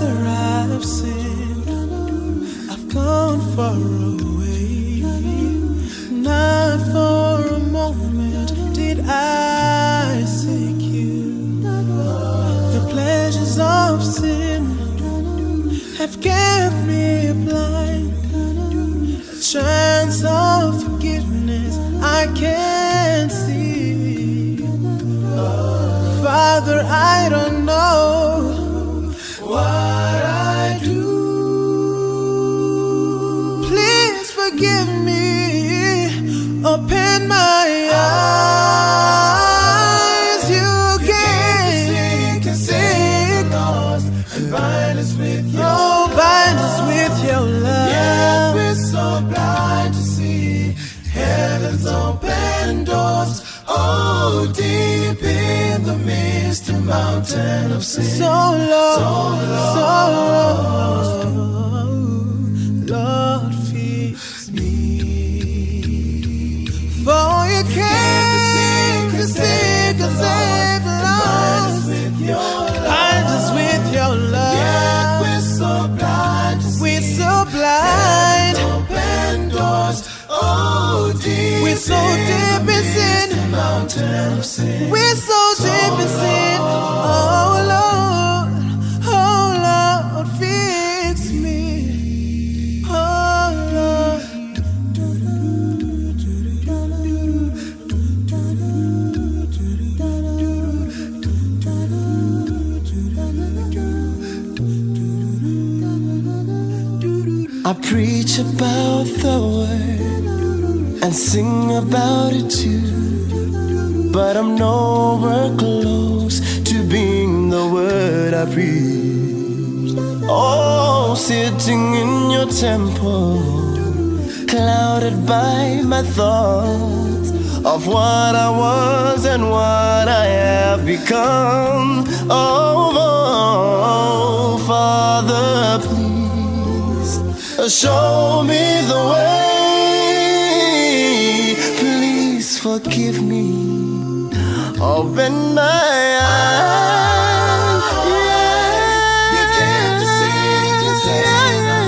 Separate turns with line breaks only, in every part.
Father, I've sinned, I've gone far away. Not for a moment did I seek you. The pleasures of sin have kept me blind. A chance of forgiveness I can't see. Father, I don't know what I do. Please forgive me. Open my eyes. You can seek us and bind us with your bind us with your love. Yet we're so blind to see heaven's open doors. Oh, deep in the misty mountain of sin. So long, Lord, fix me. For you came to seek us and bind us with your love. Bind us with your love. Yet we're so blind to see. We're so blind. Open doors. Oh, deep. We're so deep in sin. Mountain of sin. We're so deep in sin. Oh Lord, fix me. Oh Lord. I preach about the word and sing about it too, but I'm nowhere close to being the word I preach. Oh, sitting in your temple, clouded by my thoughts of what I was and what I have become. Oh, Father, please show me the way. Please forgive me. Open my eyes. You came to seek the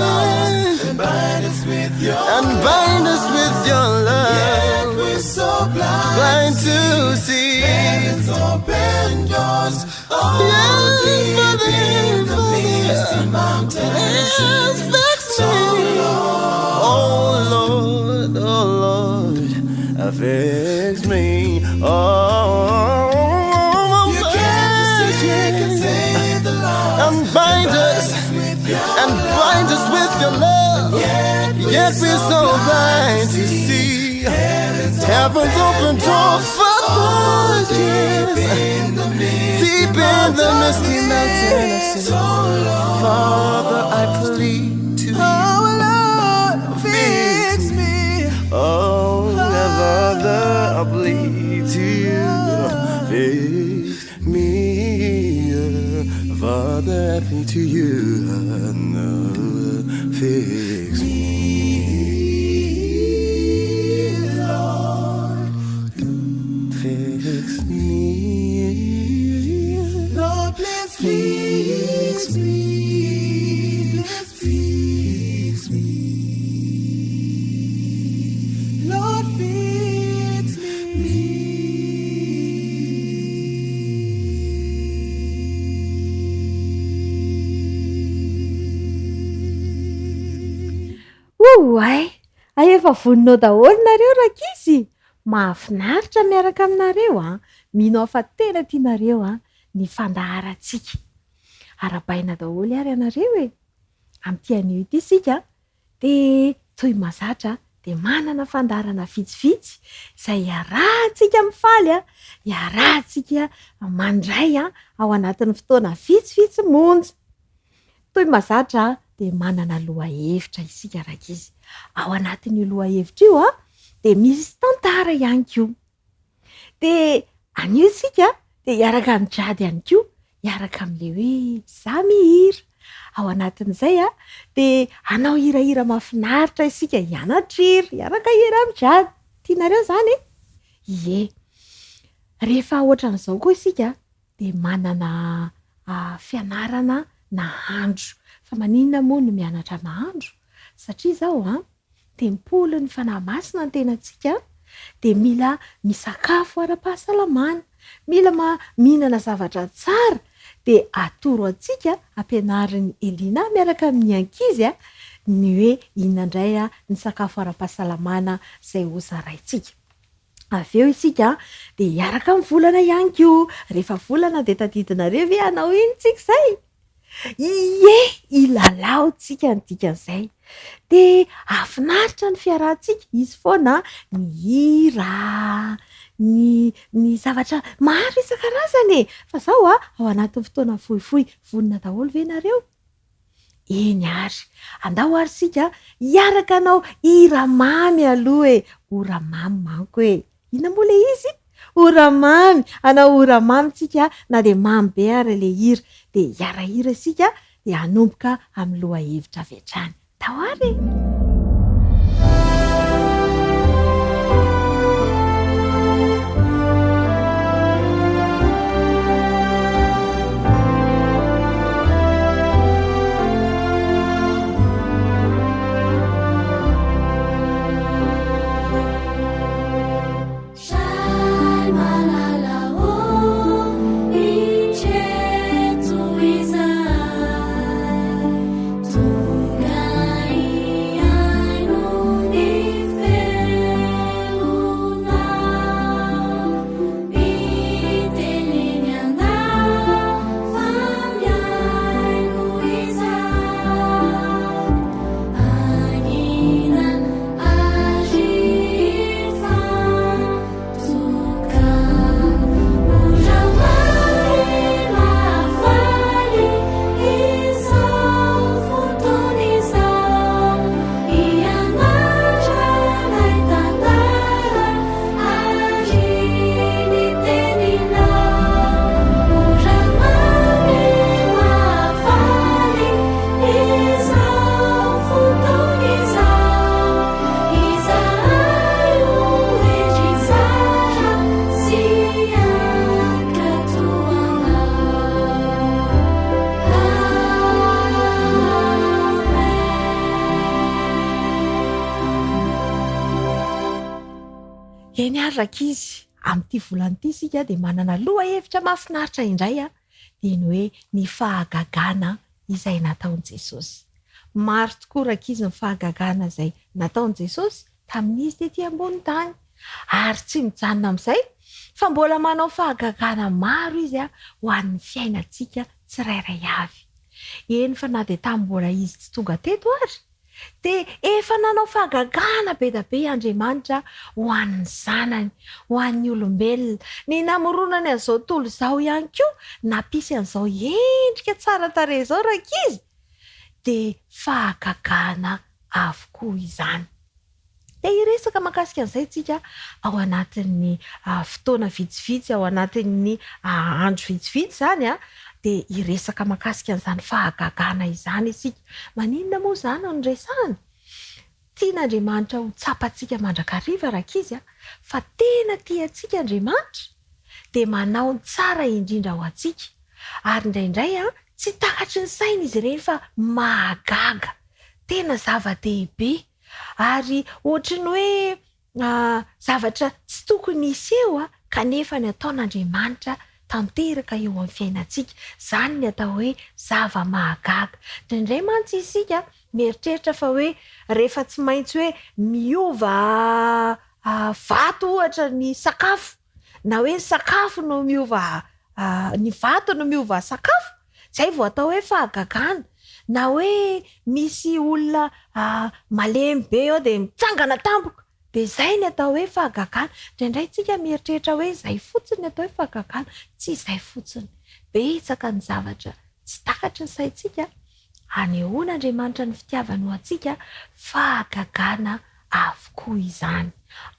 lost and bind us with your love. Yet we're so blind to see heaven's open doors. Oh, deep in the misty mountains. So Lord, oh Lord, fix me. Oh, you can save the lost and bind us with your love. Yet we're so blind to see heaven's open door for deep in the misty mountain of sin. Father, I plead to you. Oh Lord, fix me. Oh, Father, I plead to you. Fix me. Father, I plead to you. Fix me. Lord, fix me. Lord, please fix me. Fix me. Lord, fix me.
Ay, efa voninao daholo nareo rakizy. Mahafinaritra miaraka aminareo a. Mino aho fa tena tianareo a ny fandaharantsika. Arabaina daholo ary ianareo e. Amin'ity anio ity isika dia toy mazatra dia manana fandaharana vitsivitsy izay iarahantsika mifaly a, iarahantsika mandray a ao anatin'ny fotoana vitsivitsy monja. Toy mazatra dia manana lohahevitra isika rakizy. Ao anatin'io lohahevitra io a dia misy tantara ihany koa. Dia anio isika dia iaraka mijady ihany koa, iaraka amin'ilay hoe za mihira. Ao anatin'izay a dia hanao hirahira mahafinaritra isika, hianatra hira, iaraka hira mijady. Tianareo izany e? Ie. Rehefa ohatran'izao koa isika dia manana fianarana nahandro. Fa maninona moa no mianatra mahandro? Satria izao tempolo ny fanahy masina ny tenantsika, dia mila misakafo ara-pahasalamana, mila mihinana zavatra tsara, dia atoro antsika ampianarin'ny Elina miaraka amin'ny ankizy ny hoe inona indray ny sakafo ara-pahasalamana izay ho zaraintsika. Avy eo isika dia hiaraka amin'ny volana ihany koa. Rehefa volana dia tadidinareo ve hanao intsika izay? Ie, ilalao tsika ny dikan'izay. Dia afinaritra ny fiarahantsika, izy foana ny hira, ny zavatra maro isan-karazany. Fa izao ao anatin'ny fotoana fohifohy vonona daholo ve nareo? Eny ary, andao ary sika hiaraka anao hira mamy aloha e. Ora mamy manko e. Inona moa ilay izy? Ora mamy. Anao ora mamy tsika na dia mamy be ary ilay hira. Dia hiara-hira sika dia hanomboka amin'ny lohahevitra avy hatrany. Tao ary e! Eny ary rakizy, amin'ity volan'ity sika dia manana lohahevitra mahafinaritra indray dia ny hoe ny fahagagana izay nataon'i Jesosy. Maro tokoa rakizy ny fahagagana izay nataon'i Jesosy tamin'izy tetỳ ambony tany. Ary tsy mijanona amin'izay fa mbola manao fahagagana maro izy ho an'ny fiainantsika tsirairay avy. Eny fa na dia tamin'ny izy tsy tonga teto ary, dia efa nanao fahagagana be da be Andriamanitra ho an'ny zanany, ho an'ny olombelona. Ny namoronany an'izao tontolo izao ihany koa, nampisy an'izao endrika tsara tarehy izao rakizy, dia fahagagana avokoa izany. Dia hiresaka mahakasika an'izay tsika ao anatin'ny fotoana vitsivitsy, ao anatin'ny andro vitsivitsy izany dia hiresaka mahakasika an'izany fahagagana izany isika. Maninona moa izany no resahana? Tian'Andriamanitra ho tsapantsika mandrakariva rakizy fa tena tiantsika Andriamanitra dia manao ny tsara indrindra ho antsika. Ary indraindray tsy takatry ny saina izy ireny fa mahagaga, tena zava-dehibe. Ary ohatry ny hoe zavatra tsy tokony hisy eo kanefa ny ataon'Andriamanitra tanteraka eo amin'ny fiainantsika. Izany ny atao hoe zava-mahagaga. Indraindray mantsy isika mieritreritra fa hoe rehefa tsy maintsy hoe miova vato ohatra ny sakafo, na hoe sakafo no miova ny vato no miova sakafo, izay vao atao hoe fahagagana. Na hoe misy olona malemy be eo dia mitsangana tampoka, dia izay ny atao hoe fahagagana. Indraindray tsika mieritreritra hoe izay fotsiny ny atao hoe fahagagana, tsy izay fotsiny. Betsaka ny zavatra tsy takatry ny saintsika, hanehoan'Andriamanitra ny fitiavany ho antsika, fahagagana avokoa izany.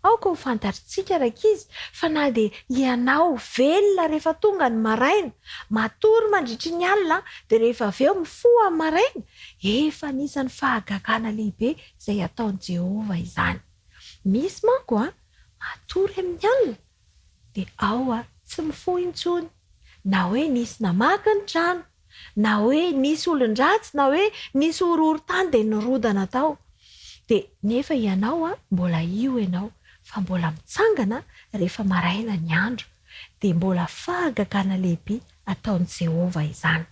Aoka ho fantatritsika rakizy fa na dia ianao velona rehefa tonga ny maraina, matory mandritry ny alina, dia rehefa avy eo mifoha amin'ny maraina, efa anisan'ny fahagagana lehibe izay ataon'i Jehovah izany. Misy manko matory amin'ny alina dia ao tsy mifoha intsony, na hoe nisy namaky ny trano, na hoe nisy olon-dratsy na hoe nisy orohoro-tany dia nirodana tao. Dia nefa ianao mbola io ianao fa mbola mitsangana rehefa maraina ny andro dia mbola fahagagana lehibe ataon'i Jehova izany.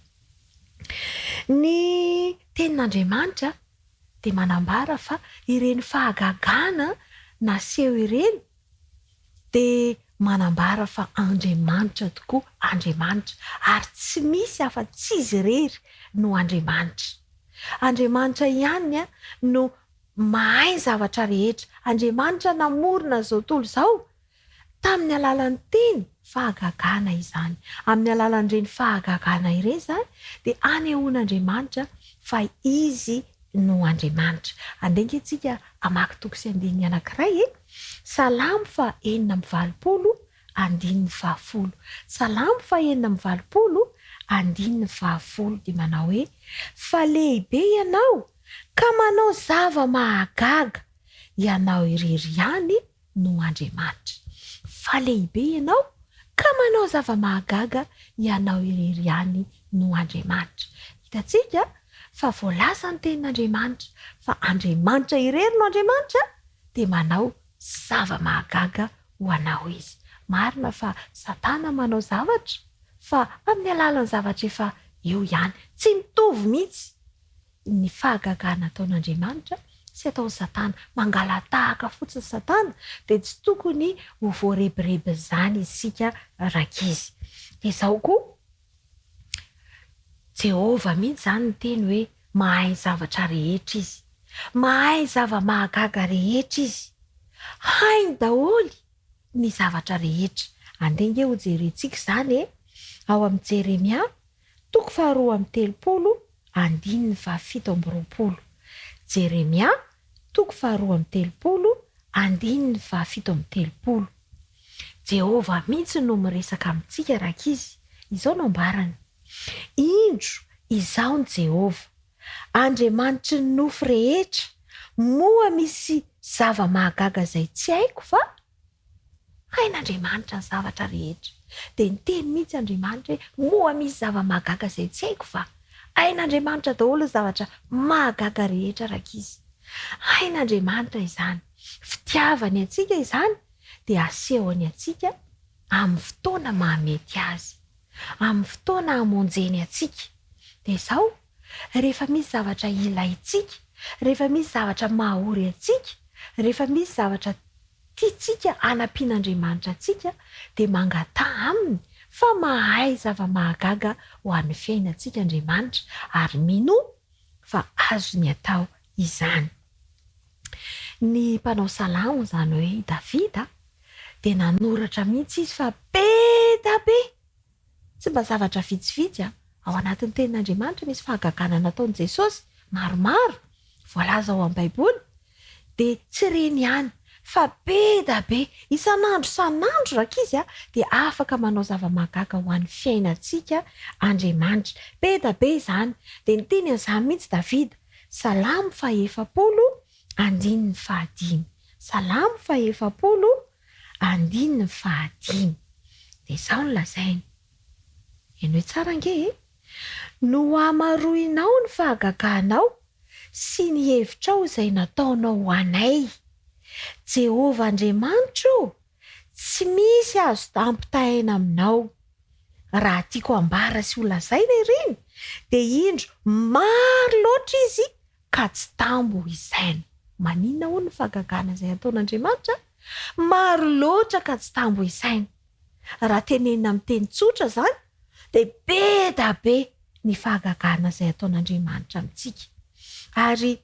Ny tenin'Andriamanitra dia manambara fa ireny fahagagana naseho ireny dia manambara fa Andriamanitra tokoa, Andriamanitra, ary tsy misy afa-tsy izy irery no Andriamanitra. Andriamanitra ihany no mahay zavatra rehetra. Andriamanitra namorona zao tontolo izao tamin'ny alalan'ny teny fahagagana izany. Amin'ny alalan'ireny fahagagana ireny izany dia anehoan'Andriamanitra fa izy no Andriamanitra. Andenge antsika hamaky toko sy andininy anankiray Salamo 4:20. Salamo 4:20 dia manao hoe: fa lehibe ianao ka manao zava-mahagaga, ianao irery ihany no Andriamanitra. Fa lehibe ianao ka manao zava-mahagaga, ianao irery ihany no Andriamanitra. Hitantsika fa voalaza ny tenin'Andriamanitra fa Andriamanitra irery no Andriamanitra dia manao zava-mahagaga ho anao izy. Marina fa Satana manao zavatra fa amin'ny alalan'ny zavatra efa eo ihany, tsy mitovy mihitsy ny fahagagana ataon'Andriamanitra sy ataon'ny Satana. Mangalatahaka fotsiny Satana dia tsy tokony ho voarebireby izany isika rakizy. Dia izao koa Jehova mihitsy izany ny teny hoe mahay zavatra rehetra izy, mahay zava-mahagaga rehetra izy, hainy daholy ny zavatra rehetra. Andenge ho jerentsika izany ao amin'ny Jeremia 2:30-17. Jeremia 2:30-17. Jehova mihitsy no miresaka amintsika rakizy. Izao no ambarany: indro izaho ny Jehova, Andriamanitry ny nofo rehetra, moa misy zava-mahagaga izay tsy haiko fa hain'Andriamanitra ny zavatra rehetra. Dia niteny mihitsy Andriamanitra hoe moa misy zava-mahagaga izay tsy haiko fa hain'Andriamanitra daholo ny zavatra mahagaga rehetra rakizy. Hain'Andriamanitra izany, fitiavany antsika izany dia asehony antsika amin'ny fotoana mahamety azy, amin'ny fotoana hamonjeny antsika. Dia izao rehefa misy zavatra ilaintsika, rehefa misy zavatra mahaory antsika, rehefa misy zavatra tiantsika hanampian'Andriamanitra antsika dia mangatà aminy fa mahay zava-mahagaga ho an'ny fiainantsika Andriamanitra ary minoa fa azony atao izany. Ny mpanao salamo izany hoe Davida dia nanoratra mihitsy izy fa be da be, tsy mba zavatra vitsivitsy ao anatin'ny tenin'Andriamanitra misy fahagagana nataon'i Jesosy maromaro voalaza ao amin'ny Baiboly, dia tsy reny ihany fa be da be, isan'andro san'andro rakizy dia afaka manao zava-mahagaga ho an'ny fiainantsika Andriamanitra. Be da be izany. Dia niteny an'izany mihitsy Davida, Salamo 4:5. Salamo 4:5. Dia izao no lazainy. Eny hoe tsara ange no hamaroinao ny fahagaganao sy ny hevitrao izay nataonao ho anay. Jehova Andriamanitra, tsy misy azo ampitahaina aminao. Raha tiako ambara sy ho lazaina ireny dia indro maro loatra izy ka tsy tambo isaina. Maninona hono ny fahagagana izay ataon'Andriamanitra? Maro loatra ka tsy tambo isaina. Raha tenenina amin'ny teny tsotra izany dia be da be ny fahagagana izay ataon'Andriamanitra amintsika. Ary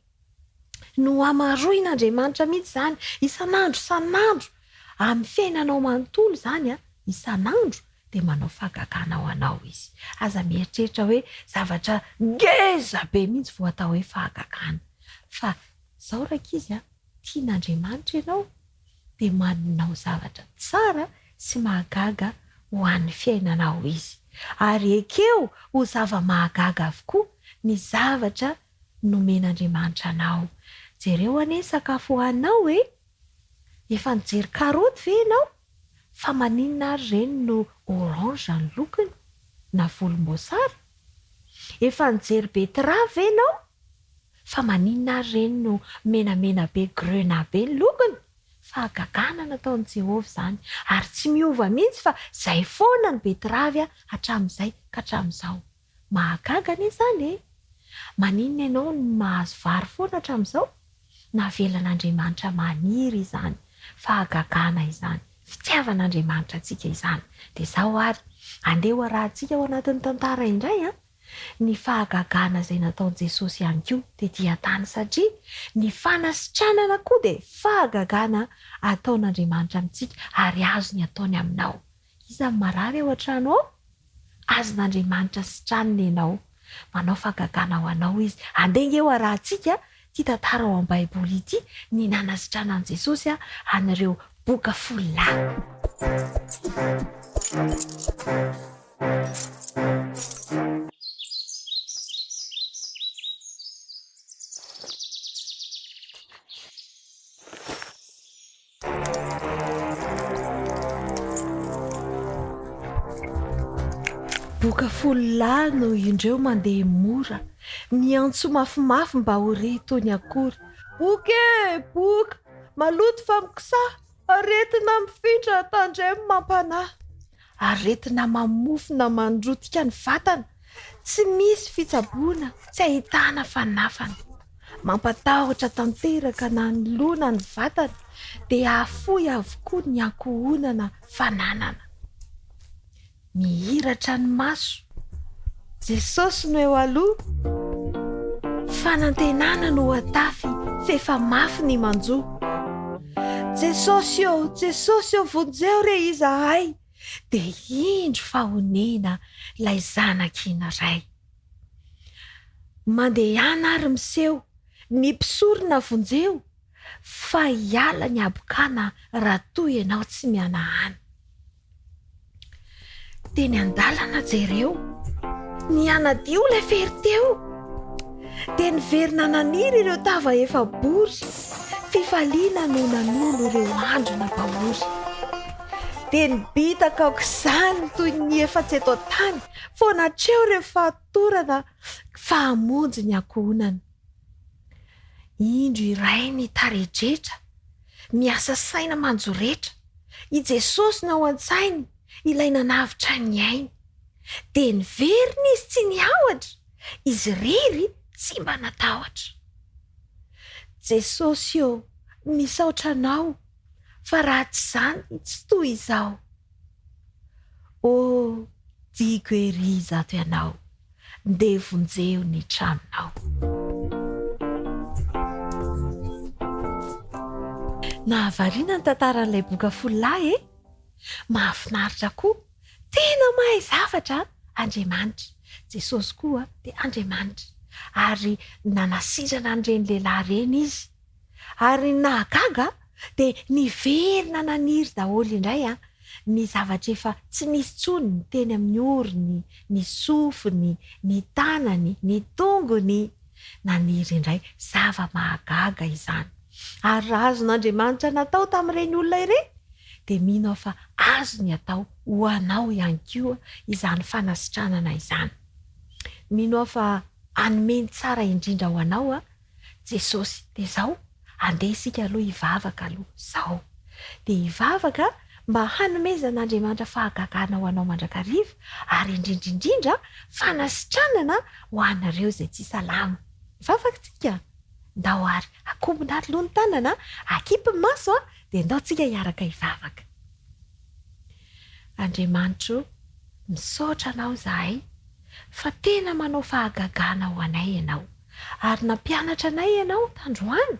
no hamaroin'Andriamanitra mihitsy izany isan'andro san'andro amin'ny fiainanao manontolo izany isan'andro dia manao fahagagana ho anao izy. Aza mieritreritra hoe zavatra ngeza be mihitsy vao atao hoe fahagagana. Fa izao rakizy tian'Andriamanitra ianao dia manao zavatra tsara sy mahagaga ho an'ny fiainanao izy. Ary ekeo ho zava-mahagaga avokoa ny zavatra nomen'Andriamanitra anao. Jereo anie sakafo hohanao efa nijery karaoty ve ianao? Fa maninona ary ireny no orange ny lokony na volomboasary? Efa nijery beterave ianao? Fa maninona ary reny no menamena be grena be ny lokony? Fahagagana nataon'i Jehovah izany, ary tsy miova mihitsy fa izay foana ny beteravy hatramin'izay ka hatramin'izao. Mahagaga anie izany e! Maninona ianao no mahazo vary foana hatramin'izao? Navelan'Andriamanitra maniry izany, fahagagana izany, fitiavan'Andriamanitra antsika izany. Dia izao ary, andeha arahantsika ao anatin'ny tantara indray ny fahagagana izay nataon'i Jesosy ihany koa dia tany, satria ny fanasitranana koa dia fahagagana ataon'Andriamanitra amintsika ary azo ny ataony aminao. Iza marary ao an-trano ao? Azon'Andriamanitra sitranina ianao, manao fahagagana ho anao izy. Andeha eo arahantsika ity tantara ao amin'ny Baiboly ity, ny nanasitranan'i Jesosy an'ireo boka 10. Boka 10 no indreo mandeha mora, miantso mafimafy mba ho re tony akory. Boka e, boka, maloto fa mikisà, aretina mifindra tandray mampanahy, aretina mamofona mandrotika ny vatana, tsy misy fitsaboana, tsy ahitana fanafana, mampatahotra tanteraka na ny lona ny vatana, dia afoy avokoa ny ankohonana fananana. Mihiratra ny maso, Jesosy no eo aloha, fanantenana no atafy, fefa mafy ny manjoa. Jesosy eo vonjeo re izahay, dia indro fahonena lay zanak'ina ray. Mandehana ary miseho, ny mpisorona vonjeo, fa hiala ny abokana raha toy ianao tsy mianahany. Teny an-dalana jereo, ny anadio ilay fery teo, dia niverina naniry ireo tava efa-bory, fifaliana no nanolo ireo androna mpahory. Dia nibitaka aok'izany toy ny efa tsy eto tany, foana hatreo rehefa atorana fahamonjy ny ankohonana. Indro iray ny tarehdretra, miasa saina manjoretra, i Jesosy no ao an-tsainy, ilay nanavitra ny ainy, dia niverina izy tsy niaotra, izy rery tsy mba natahotra. Jesosy eo, misaotra anao, fa raha tsy izany tsy toy izao. Diako ery izato ianao, ndeha vonjeo ny tranonao. Nahavariana ny tantaran'ilay boka 10 mahafinaritra koa, tena mahay zavatra Andriamanitra. Jesosy koa dia Andriamanitra, ary nanasirana an'ireny lehilahy ireny izy, ary nahagaga dia niverina naniry daholo indray ny zavatra efa tsy nisy tsony, ny teny amin'ny orony, ny sofiny, ny tanany, ny tongony, naniry indray. Zava-mahagaga izany, ary raha azon'Andriamanitra natao tamin'ireny olona ireny, dia mino aho fa azo ny atao ho anao ihany koa izany fanasitranana izany. Mino aho fa anomeny tsara indrindra ho anao Jesosy. Dia izao, andeha isika aloha hivavaka aloha izao, dia hivavaka mba hanomezan'Andriamanitra fahagagana ho anao mandrakariva, ary indrindraindrindra fanasitranana ho anareo izay tsy salama. Hivavaka tsika, ndao ary akombona ary loha ny tanana, akipy ny maso dia ndao tsika hiaraka hivavaka. Andriamanitra, misaotra anao izahay, fa tena manao fahagagana ho anay ianao, ary nampianatra anay ianao tandroany,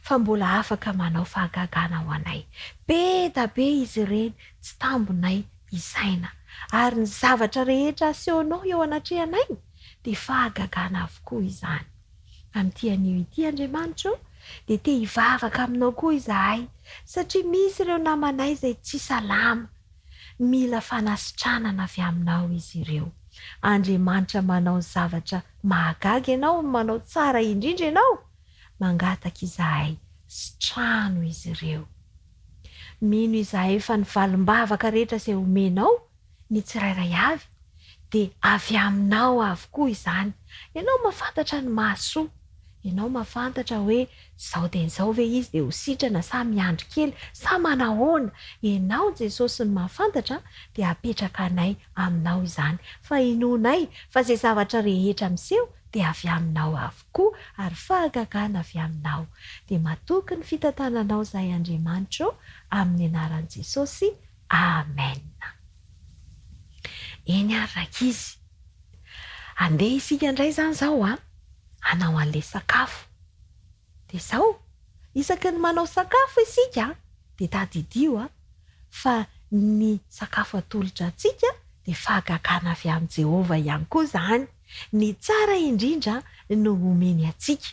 fa mbola afaka manao fahagagana ho anay. Be da be izy ireny tsy tambonay isaina, ary ny zavatra rehetra asehonao eo anatrehanay dia fahagagana avokoa izany. Amin'ity anio ity Andriamanitra, dia te hivavaka aminao koa izahay, satria misy ireo namanay izay tsy salama, mila fanasitranana avy aminao izy ireo. Andriamanitra manao zavatra mahagaga ianao, manao tsara indrindra ianao, mangataka izahay sitrano izy ireo. Mino izahay fa ny valim-bavaka rehetra izay omenao, ny tsirairay avy, dia avy aminao avokoa izany. Ianao mahafantatra ny mahasoa, ianao mahafantatra hoe zao dia izao ve izy dia ho sitrana sa miandry kely sa manahoana. Ianao Jesosy ny mahafantatra dia apetraka anay aminao izany. Fa inonay fa izay zavatra rehetra miseho dia avy aminao avokoa ary fahagagana avy aminao. Dia matoky ny fitantananao izahay Andriamanitro amin'ny anaran'i Jesosy. Amen. Eny ary rakizy, andeha isika indray izany izao hanao an'ilay sakafo. Dia izao, isaky ny manao sakafo isika dia tadidio fa ny sakafo atolotra antsika dia fahagagana avy amin'i Jehovah ihany koa izany. Ny tsara indrindra no omeny antsika.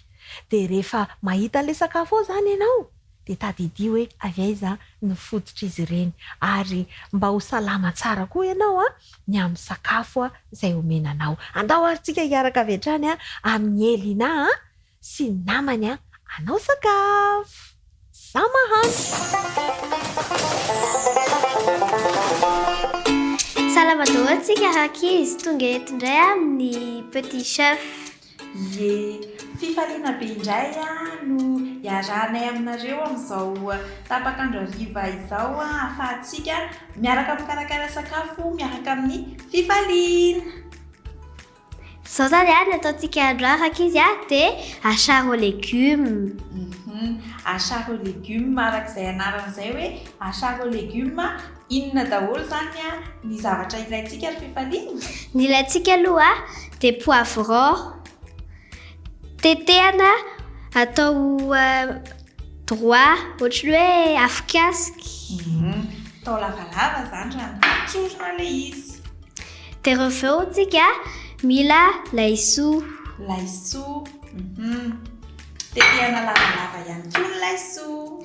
Dia rehefa mahita an'ilay sakafo ao izany ianao dia tadidio hoe avy aiza ny fototra izy ireny, ary mba ho salama tsara koa ianao ny amin'ny sakafo izay omenanao. Andao ary tsika hiaraka avy hatrany amin'ny Elina sy ny namany hanao sakafo. Samahany.
Salama daholo antsika rakizy, tonga eto indray amin'ny Petit Chef.
Ye, fifaliana be indray no iarahanay aminareo amin'izao tapakandro hariva izao ahafahantsika miaraka mikarakara sakafo miaraka amin'ny fifaliana.
Izao zany ny ataontsika androany rakizy dia acharo aux légumes.
Acharo aux légumes, arak'izay anaran'izay hoe acharo aux légumes. Inona daholo zany ny zavatra ilaintsika ary fifaliana?
Ny ilaintsika aloha dia poivron, tetehana atao droit, ohatry hoe afokasika.
Atao lavalava zany raha tsorina ilay izy.
Dia rehefa tsika mila laisoa.
Laisoa. Tetehana lavalava ihany koa ny laisoa.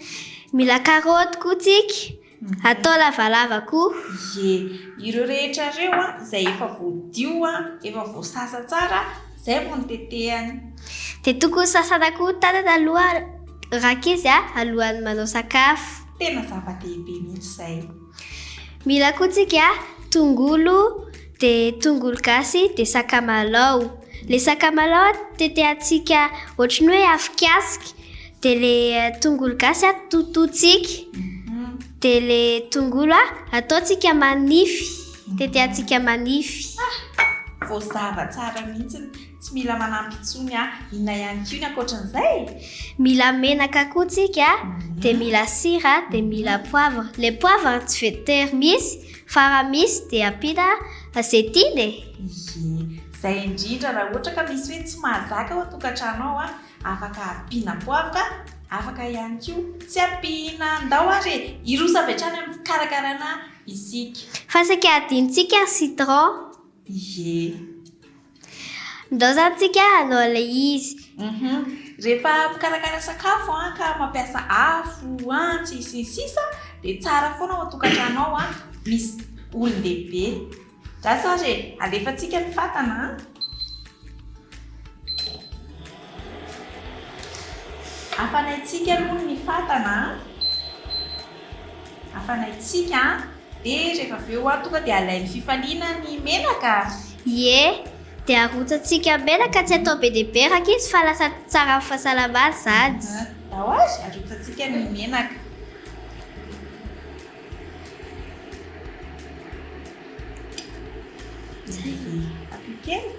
Mila karaoty koa tsika. Atao lavalava koa.
Ye, ireo rehetra ireo izay efa voadio efa voasasa tsara, izay vao ny tetehany.
Dia tokony sasana koa tanana aloha rakizy alohan'ny manao sakafo.
Tena zava-dehibe mihitsy izay.
Mila koa tsika tongolo, dia tongolo gasy, dia sakamalaho. Ilay sakamalaho tetehantsika ohatry ny hoe afokasika, dia ilay tongolo gasy tototsika. Dia ilay tongolo ataontsika manify, tetehantsika manify.
Voazava tsara mihitsy, tsy mila manampy intsony inona ihany koa ny ankoatran'izay.
Mila menaka koa tsika, dia mila sira, dia mila poivre. Ilay poivre tsy vetery misy, fa raha misy dia ampiana izay tiana.
Izay indrindra raha ohatra ka misy hoe tsy mahazaka ao an-tokantrano ao afaka ampiana poivre, afaka ihany koa tsy ampiana. Andao ary irosa avy hatrany amin'ny fikarakarana isika.
Fa saika adinitsika citron.
Ye.
Ndao zany tsika hanao ilay izy.
Rehefa mikarakara sakafo ka mampiasa afo, antsy, sisa dia tsara foana ao an-tokantrano ao misy olon-dehibe. Drasa ary alefantsika ny fatana. Afanaitsika aloha ny fatana. Afanaitsika dia rehefa avy eo tonga dia alain'ny fifaliana ny menaka.
Ie, dia arotsantsika menaka, tsy atao be dia be rakizy fa lasa tsara amin'ny fahasalamana zany.
Dao azy, arotsantsika ny menaka. Apikely.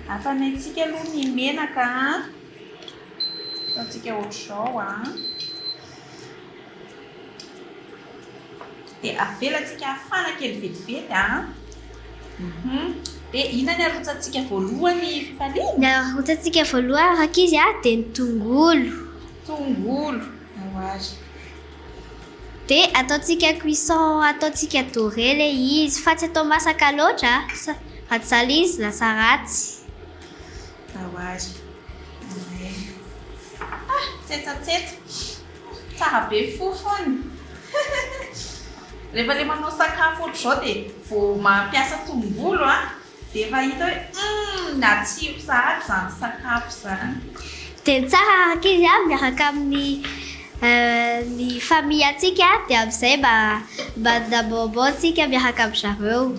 Afanaitsika aloha ny menaka. Ataontsika ohatr'izao dia avelantsika afana kely vetivety. Dia inona ny arotsantsika voalohany fifaliana?
Ny arotsantsika voalohany rakizy dia ny tongolo.
Tongolo. Azy.
Dia ataontsika cuisson, ataontsika doré ilay izy, fa tsy atao masaka loatra raha tsy saly izy lasa ratsy.
Azy. Tsetsatsetsy. Tsara be fofony. Rehefa ilay manao sakafo ohatr'izao dia vao mampiasa tongolo dia efa hita hoe natsiro sahady izany sakafo izany.
Dia ny tsara rakizy miaraka amin'ny ny famille antsika dia amin'izay mba ndambaombaontsika miaraka amin'ny zareo.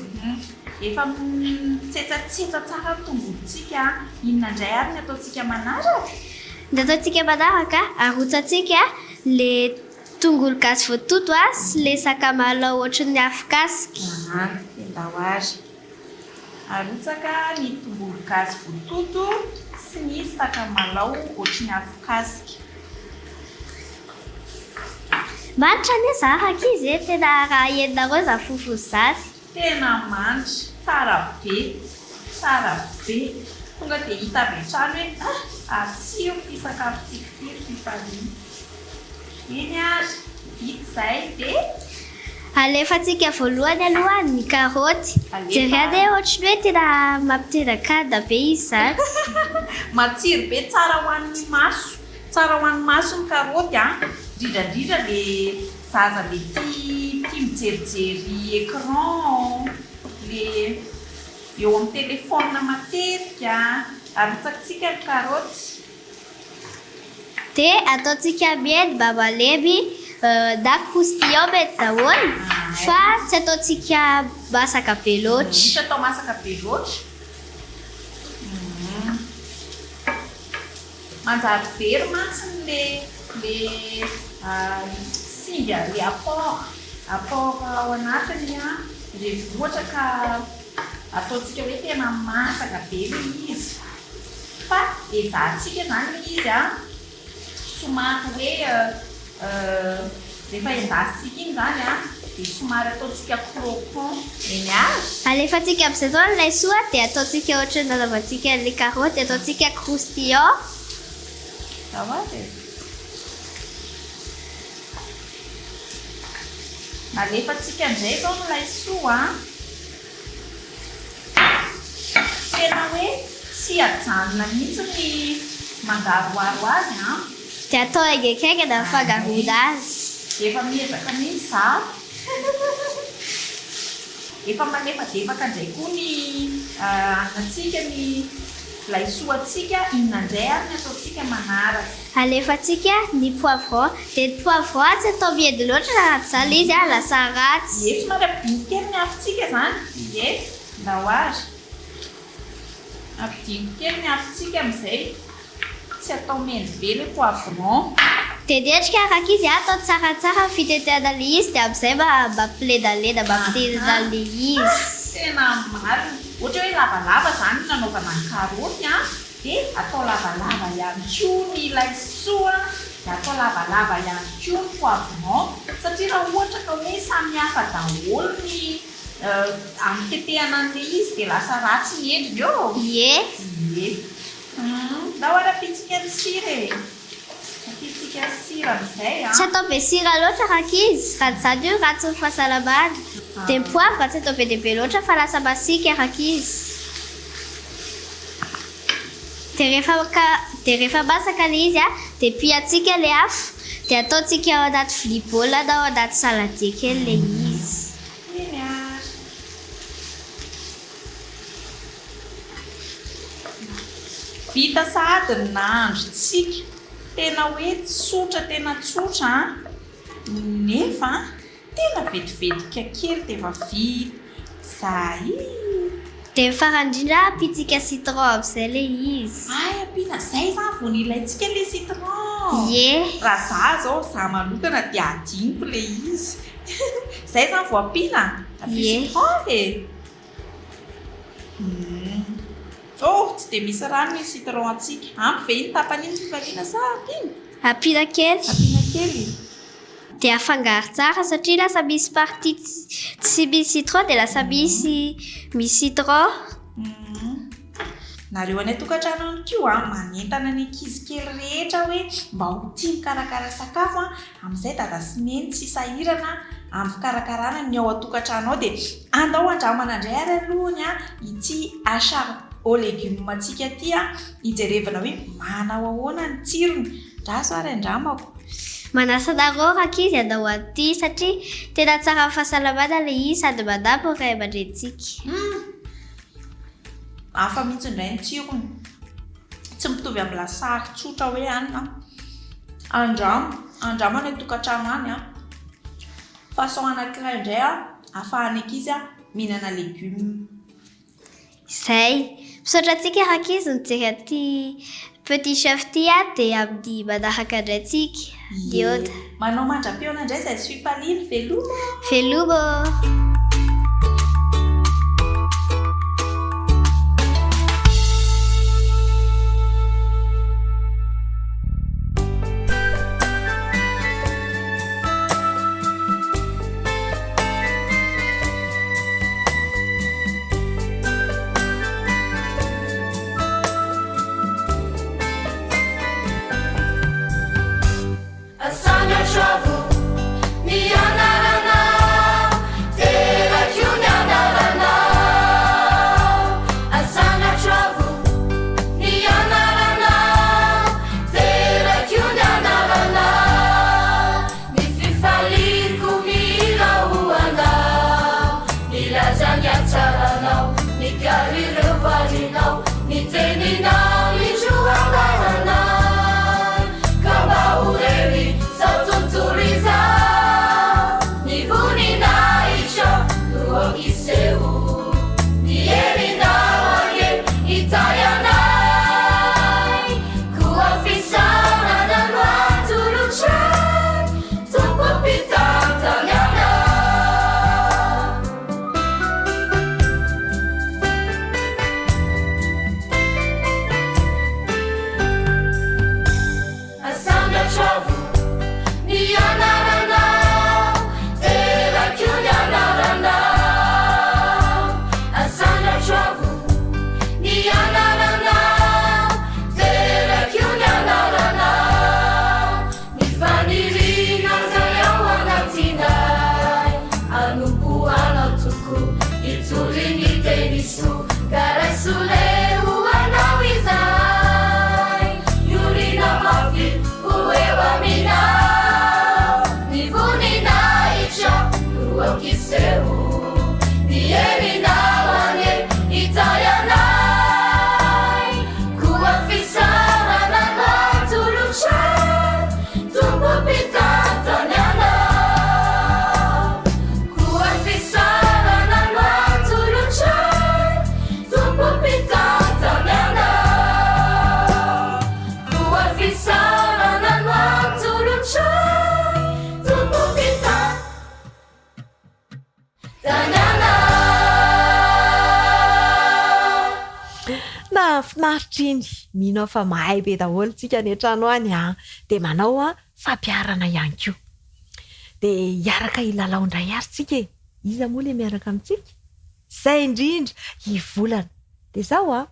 efa mitsetsatseta tsara ny tongolotsika, inona indray ary ny ataontsika manaraka?
Ny ataontsika manaraka arotsantsika le tongolo gasy voatoto sy le sakamalaho ohatran'ny afokasika.
Endao ary arotsaka ny tongolo gasy voatoto sy ny sakamalaho ohatran'ny afokasika.
Manitra anie zaraka izy tena raha enina reo za fofo zany.
Tena manitra, tsara be. Tonga dia hita avy hatrany hoe atsio ity sakafontsika ity ry fifaliana. Eny ary, hita izay dia
Alefantsika voalohany aloha ny karaoty. Jerena ohatran'ny hoe tena mampiteraka be izy zany.
matsiro be, tsara ho an'ny maso. Tsara ho an'ny maso ny karaoty indrindra le zaza le tia mijerijery écran, le eo amin'ny telefônina matetika, arotsakitsika ny karaoty.
Dia ataontsika miedy mba malemy na croustillant mety daholo fa tsy ataontsika masaka be loatra.
Tsy atao masaka be loatra. Manjary very mantsiny le singa, le apport ao anatiny rehefa ohatra ka ataontsika hoe tena masaka be ilay izy. Fa ezahantsika izany ilay izy somary hoe rehefa endasitsika iny izany dia somary ataontsika croquant eny ary.
Alefantsika amin'izay zao ilay soa dia ataontsika ohatran'ny nanaovantsika ilay karaoty, ataontsika croustillant.
Alefantsika indray izao no laisoa tena hoe tsy ajanona mihitsy ny mangaroaro azy
dia atao haingaikaingana ny fangaroana azy.
Efa miezaka mihitsy izaho. Efa malefadefaka indray koa ny anatsika ny laisoantsika, inona indray ary ny ataontsika manaraka.
Alefantsika ny poivron, dia ny poivron tsy atao miedy loatra raha tsy izany izy lasa ratsy.
Ie, somary ampidinika kely ny afontsika izany. Ie, ndao ary. Ampidinika kely ny afontsika amin'izay tsy atao mendy be ilay poivron.
Dia endrika araka izy atao tsaratsara ny fitetehana ilay izy dia amin'izay mba mampiledaleda, mampitenina ilay izy.
Tena marina. Ohatra hoe lavalava izany no nanaovana ny karaoty dia atao lavalava ihany koa ny laisoa, dia atao lavalava ihany koa ny poivron, satria raha ohatra ka hoe samihafa daholo ny amin'ny tetehana an'ilay izy dia lasa ratsy ny endriny eo.
Ie.
Ndao ary ampitsika ny sira e. Ampitsika sira amin'izay
Tsy atao be sira loatra araka izy, raha izany io ratsy ny fahasalamana. Dia ny poivre tsy atao be dia be loatra fa lasa masika araka izy. Dia rehefa masaka ilay izy dia pihantsika ilay afo, dia ataontsika ao anaty vilia baolina na ao anaty saladier kely ilay izy.
Vita sahady ny nahandrontsika. Tena hoe tena tsotra nefa tena vetivetika kely dia efa vita. Zay.
Dia farany indrindra ampitsika citron amin'izay ilay izy.
Ampiana izay izany vao nilaintsika ilay citron.
Ie.
Raha zaho manokana dia adiniko ilay izy. Izay izany vao ampiana. Ampiana citron e. Tsy dia misy rano ny citron antsika. Ampy ve ny tapany iny fifaliana sa ampiana?
Ampiana kely.
Ampiana kely.
Dia afangaro tsara satria lasa misy partie tsy misy citron dia lasa misy citron.
Nareo any tokantrano ihany koa manentana ny ankizy kely rehetra hoe mba ho tia mikarakara sakafo amin'izay dada sy neny tsy sahirana amin'ny fikarakarana ny ao an-tokantrano ao dia andao andramana indray ary alohany ity achar aux légumes antsika ity hijerevana hoe manao ahoana ny tsirony. Draso ary andramako.
Manasanareo raka izy andao an'ity satria tena tsara amin'ny fahasalamana ilay izy sady mandambo ny ray aman-drentsika.
Hafa mihitsy indray ny tsirony. Tsy mitovy amin'ny lasary tsotra hoe hanina. Andramo any tokantrano any façon anankiray indray ahafahany ankizy mihinana légumes
Izay misaotra antsika rakizy nijery ty petit chef ty dia amin'ny manaraka indray tsika dioda
manao mandra-piona indray izay sy fifalily
velomo
Finaritra iny mino fa mahay be daholo tsika ny an-trano any dia manao fampiarana ihany koa dia hiaraka hilalao indray ary tsika iza moa ilay miaraka amintsika izay indrindra hivolana dia izao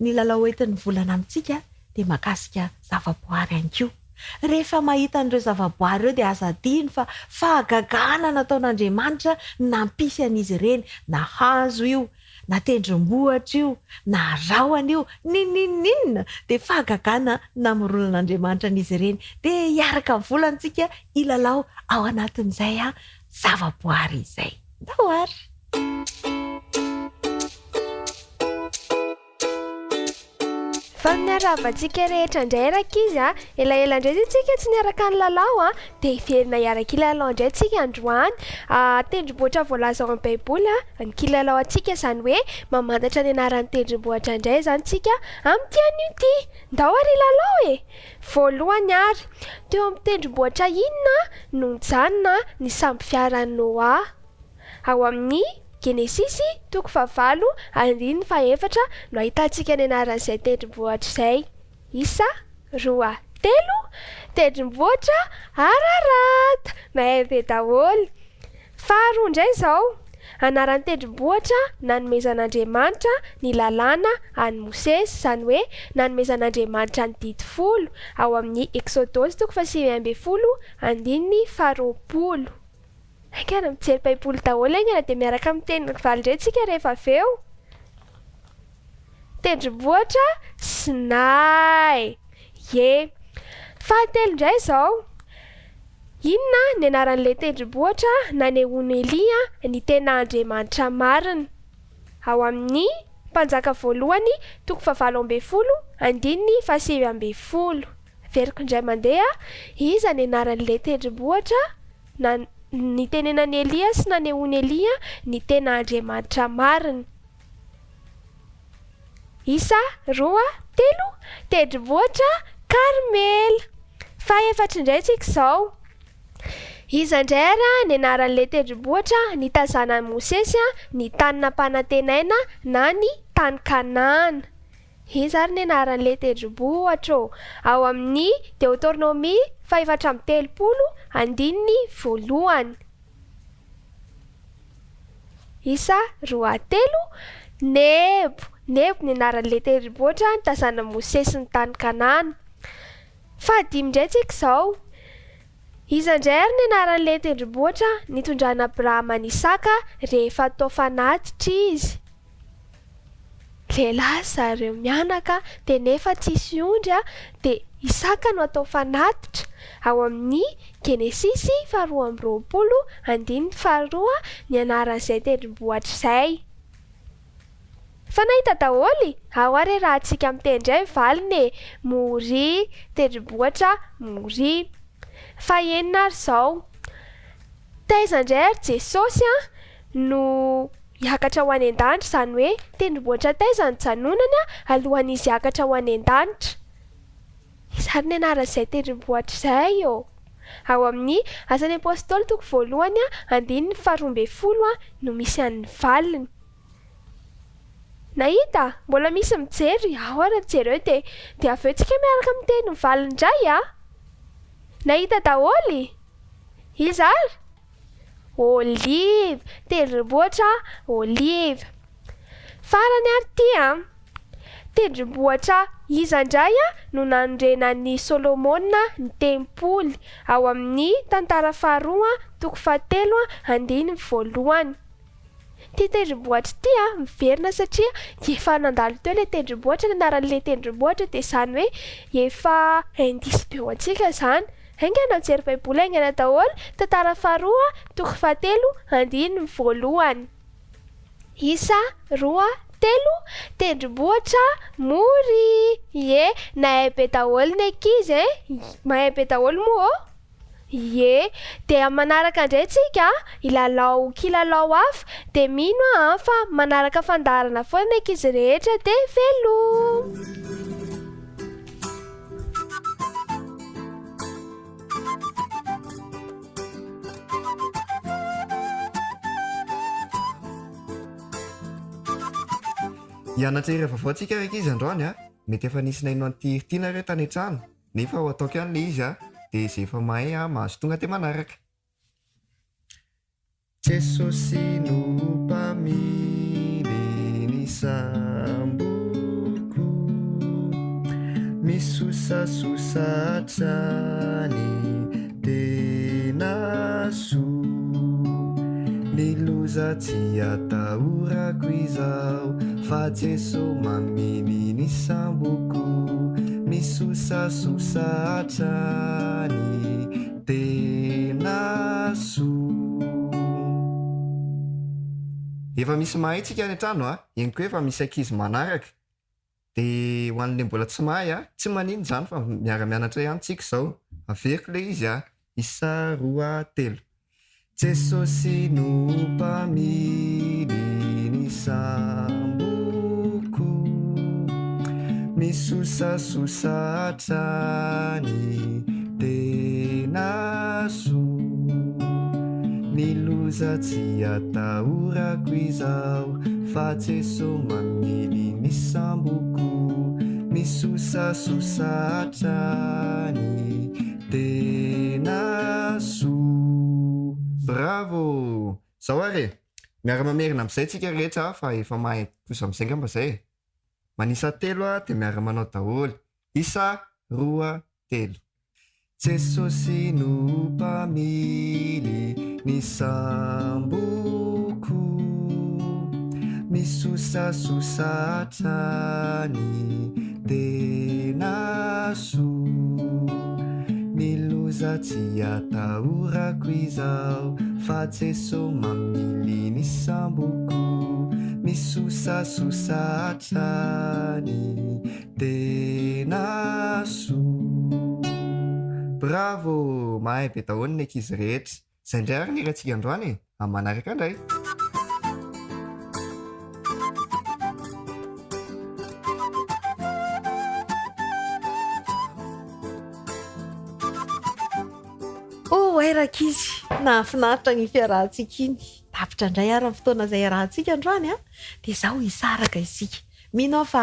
ny lalao entin'ny volana amintsika dia mahakasika zavaboary ihany koa rehefa mahita an'ireo zavaboary ireo dia aza adino fa fahagagana nataon'Andriamanitra nampisy an'izy ireny na hazo io na tendrombohitra io na rahona io ninninninna dia fahagagana namoronan'Andriamanitra an'izy ireny dia hiaraka volantsika ilalao ao anatin'izay zavaboary izay ndao ary
fa miaravantsika rehetra indray rakizy elaela indray zay tsika tsy niaraka ny lalao dia hiverina hiaraka ilalao indray tsika androany tendrombohitra voalaza ao amin'ny baiboly ny kilalao antsika izany hoe mamantatra ny anaran'ny tendrombohitra indray zany tsika amin'ny tian'io ty ndao ary ilalao voalohany ary teo amin'ny tendrombohitra inona no nijanona ny samby fiaran'ny Noa ao amin'ny Genesisy 4:4 no ahitantsika ny anaran'izay tendrombohitra izay isa 2 3 tendrombohitra Ararata mahay be daholo faharoa indray izao anaran'ny tendrombohitra nanomezan'Andriamanitra ny lalàna any Mosesy izany hoe nanomezan'Andriamanitra ny didy 10 ao amin'ny Exodosy 7:20 Ankana mijery baiboly daholo aingana dia miaraka amin'ny teny valy indray tsika rehefa avy eo. Tendrombohitra Sinay. Fahatelo indray izao. Inona ny anaran'ilay tendrombohitra nanehoan'i Elia ny tena Andriamanitra marina? Ao amin'ny Mpanjaka voalohany 7:7-7:20. Veriko indray mandeha, iza ny anaran'ilay tendrombohitra ny tenenan'i Elia sy nanehoan'i Elia ny tena Andriamanitra marina. isa, roa, telo, tendrombohitra, Carmel. Faefatra indray tsika izao. Iza indray ary ny anaran'ilay tendrombohitra nitazanan'i Mosesy ny tany nampanantenaina na ny tany Kanaana. Iza ary ny anaran'ilay tendrombohitra ao amin'ny Deutéronomie 4:30. Isa, roa, telo, Nebo. Nebo ny anaran'ilay tendrombohitra nitazanan'i Mosesy ny tany Kanaana. Fahadimy indray tsika izao. Iza indray ary ny anaran'ilay tendrombohitra nitondrana Abrahama ny Isaka rehefa tao fanatitra izy. Lehilahy zareo mianaka dia nefa tsisy ondry dia Isaka no atao fanatitra ao amin'ny Genesisy 2:20 ny anaran'izay tendrombohitra izay. Fa nahita daholo ao ary raha antsika mitendray valiny Moria, tendrombohitra Moria. Fahenina ary izao. Taiza indray ary Jesosy no hiakatra ho any an-danitra, izany hoe tendrombohitra taiza ny janonany alohan'izy hiakatra ho any an-danitra. Izany ny anaran'izay tendrombohitra izay ao amin'ny Asan'ny Apôstôly 1:12 no misy an'ny valiny. Nahita? Mbola misy mijery? Ao ary jereo dia avy eo tsika miaraka miteny ny valiny indray Nahita daholo? Iza ary? Olive, tendrombohitra Olive. Farany ary ity tendrombohitra iza indray no nanorenan'ny Solomona ny tempoly ao amin'ny tantara faharoa 7:1. Ty tendrombohitra ity miverina satria efa nandalo teo ilay tendrombohitra, ny anaran'ilay tendrombohitra dia izany hoe efa indisy be antsika izany. Haingana mijery baiboly haingana daholo. Tantara faharoa 7:1. Isa, roa, telo, tendrombohitra Moria. Ie, nahay be daholo ny ankizy mahay be daholo moa Ie, dia manaraka indray tsika ilalao kilalao hafa dia mino fa manaraka fandaharana foana ny ankizy rehetra dia veloma.
Hianatra iray vaovao antsika rehetra izy androany mety efa nisy naino an'ity iritina ireo tany an-trano nefa ho ataoko ihany ilay izy dia izay efa mahay mahazo tonga dia manaraka. Jesosy no mpamily ny samboko, misosasosatra ny tena soa, ny loza tsy atahorako izao fa Jesosy mamily ny samboko, misosasosatra ny tena soa. Efa misy mahay tsika any an-trano eny koa efa misy ankizy manaraka dia ho an'ilay mbola tsy mahay tsy manino izany fa miara-mianatra ihany tsika izao. Averiko ilay izy isa, roa, telo. Jesosy no mpamily ny samboko, misosasosatra ny tena soa, ny loza tsy atahorako izao fa Jesosy mamily ny samboko, misosasosatra ny tena soa. Bravo! Zao ary miara-mamerina amin'izay tsika rehetra fa efa mahay kosa amin'izay ngamba izay. Manisa telo dia miara-manao daholo. Isa, roa, telo. Jesosy no mpamily ny samboko, misosasosatra ny tena soa, ny loza tsy atahorako izao fa Jesosy mamily ny samboko, misosasosatra ny tena soa. Bravo! Mahay be daholo ny ankizy rehetra. Izay indray ary ny irantsika androany amin'ny manaraka indray.
oairaka izy nahafinaritra ny fiarahantsika iny tapitra indray ary ny fotoana izay arahantsika androany a dia zaho hisaraka isika minao fa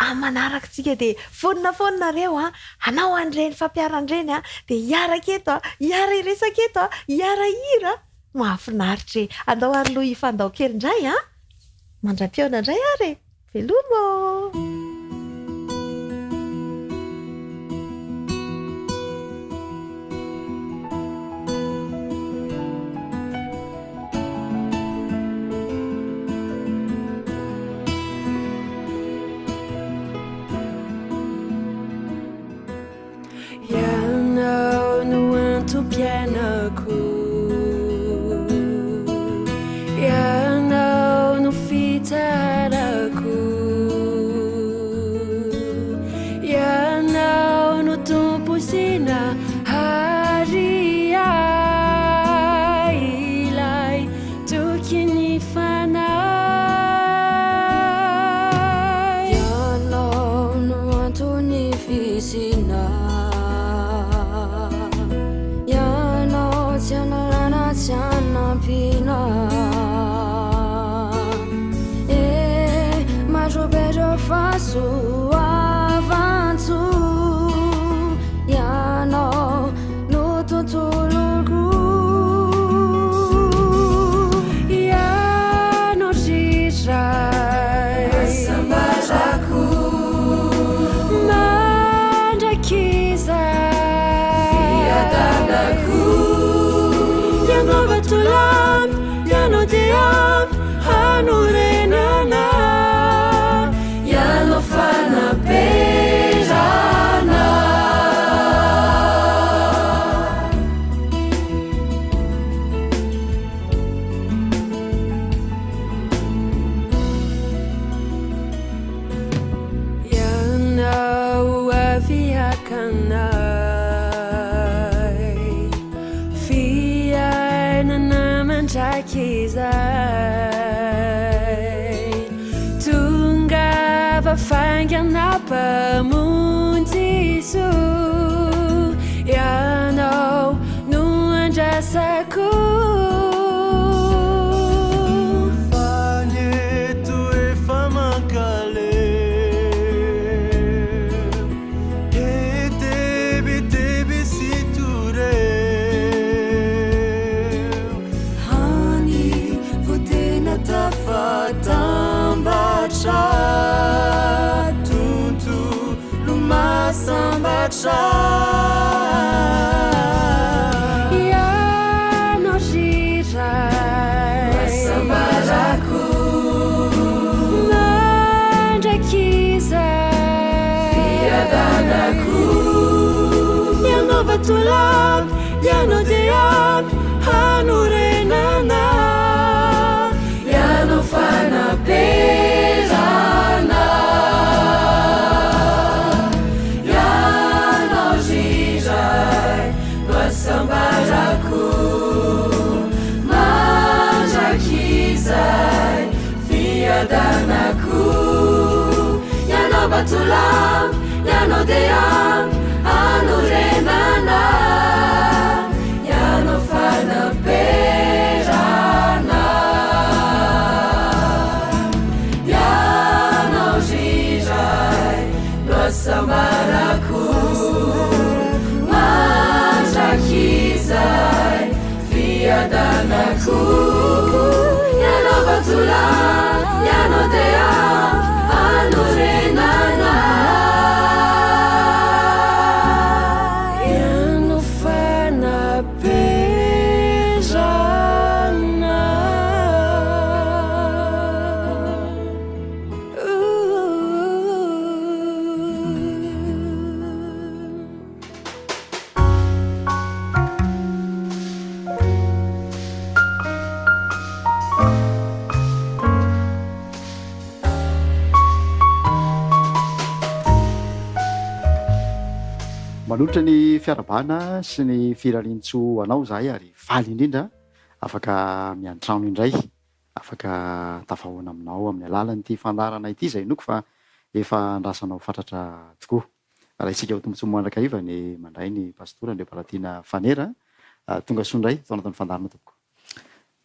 amanaraka tsika dia foninareo a anao andreny fampiarandreny a dia hiaraka eto a hiara iresaka eto a hiara hira mahafinaritra andao ary loha ifandao kely indray a mandram-piona indray ary velomo.
Ianao no antom-pianako, ianao no fitarako, ianao no tomposina hari ahy ilay tokony fanahy. Ianao no antony fisina, Pina mas o beijo eu faço avanço ya no no tutulugu ya no shishai sambaraku manja kiza via dadaku ya no batulam ya no diam hanurenana ya no fana perana ya no aviakanai fia na manjakizai tunga vafangana pamuntisu ianao no andrasako
Fanyeto efa mankaleo etebetebe sy toreo
hani votena tafatambatra
tontolo masambatra
ianao zirai
masambarako
mandrakizai
fiadanako
ianao vatolampy ianao diampy hanurenana
ianao fanaperana ianao zirai masambarako mandrakizai fiadanako ianao vatolampy ianao diampy hanurenana ianao fanaperana ianao zirai masambarako mandrakizai fiadanako ianao vatolampy ianao diampy hanurenana
ianao fanaperana
manotra ny fiarabana sy ny firalintso anao zahay ary faly indrindra afaka miantrano indray afaka tafahoana aminao amin'ny alalan'ity fandarana ity zay noko fa efa andrasanao fatratra tokoa raha isika ho tombontsy mandraka iva ny mandray ny pastora Andriampalatiana Fanera tonga sondray tao anatin'ny fandarana tompoko.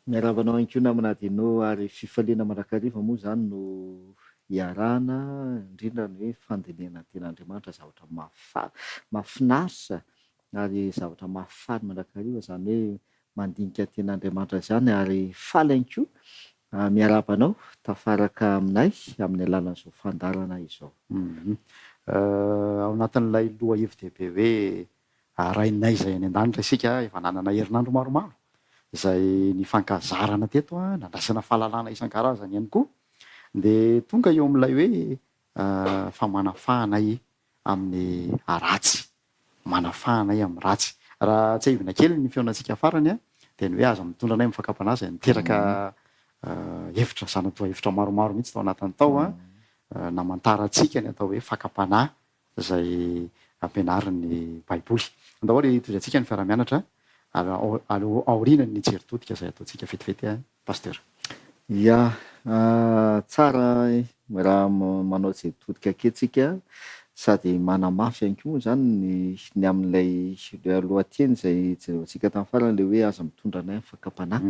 Miaravanao ihany koa namanadinao ary fifaliana mandrakariva moa zany no iarahana indrindra ny hoe fandinihana ten'Andriamanitra zavatra mahafinaritra ary zavatra mahafaly mandrakariva zany hoe mandinika ten'Andriamanitra zany ary faly ihany koa miaravanao tafaraka aminay amin'ny alalan'izao fandarana izao.
Ao anatin'ilay loha hevin-dehibe hoe rainay izay any an-danitra isika efa nanana herinandro maromaro izay ny fankazarana teto nandrasana fahalalana isan-karazany ihany koa dia tonga eo amin'ilay hoe fa manafahanay amin'ny ratsy, manafahanay amin'ny ratsy. Raha tsy hivina kely ny feonantsika farany dia ny hoe aza mitondra anay mifakapana izay niteraka hevitra zanatoa hevitra maromaro mihitsy tao anatin'ny tao namantarantsika ny atao hoe fakapana izay ampianarin'ny baiboly. Andahory itondrantsika ny fiara-mianatra aoriana ny jeritodika izay ataontsika fetifety pasteur.
Ya tsara raha manao jeritodika ketsika sady manamafy ihany koa zany ny amin'ilay lohateny izay jerentsika tamin'ny farany le hoe aza mitondra anay fakapana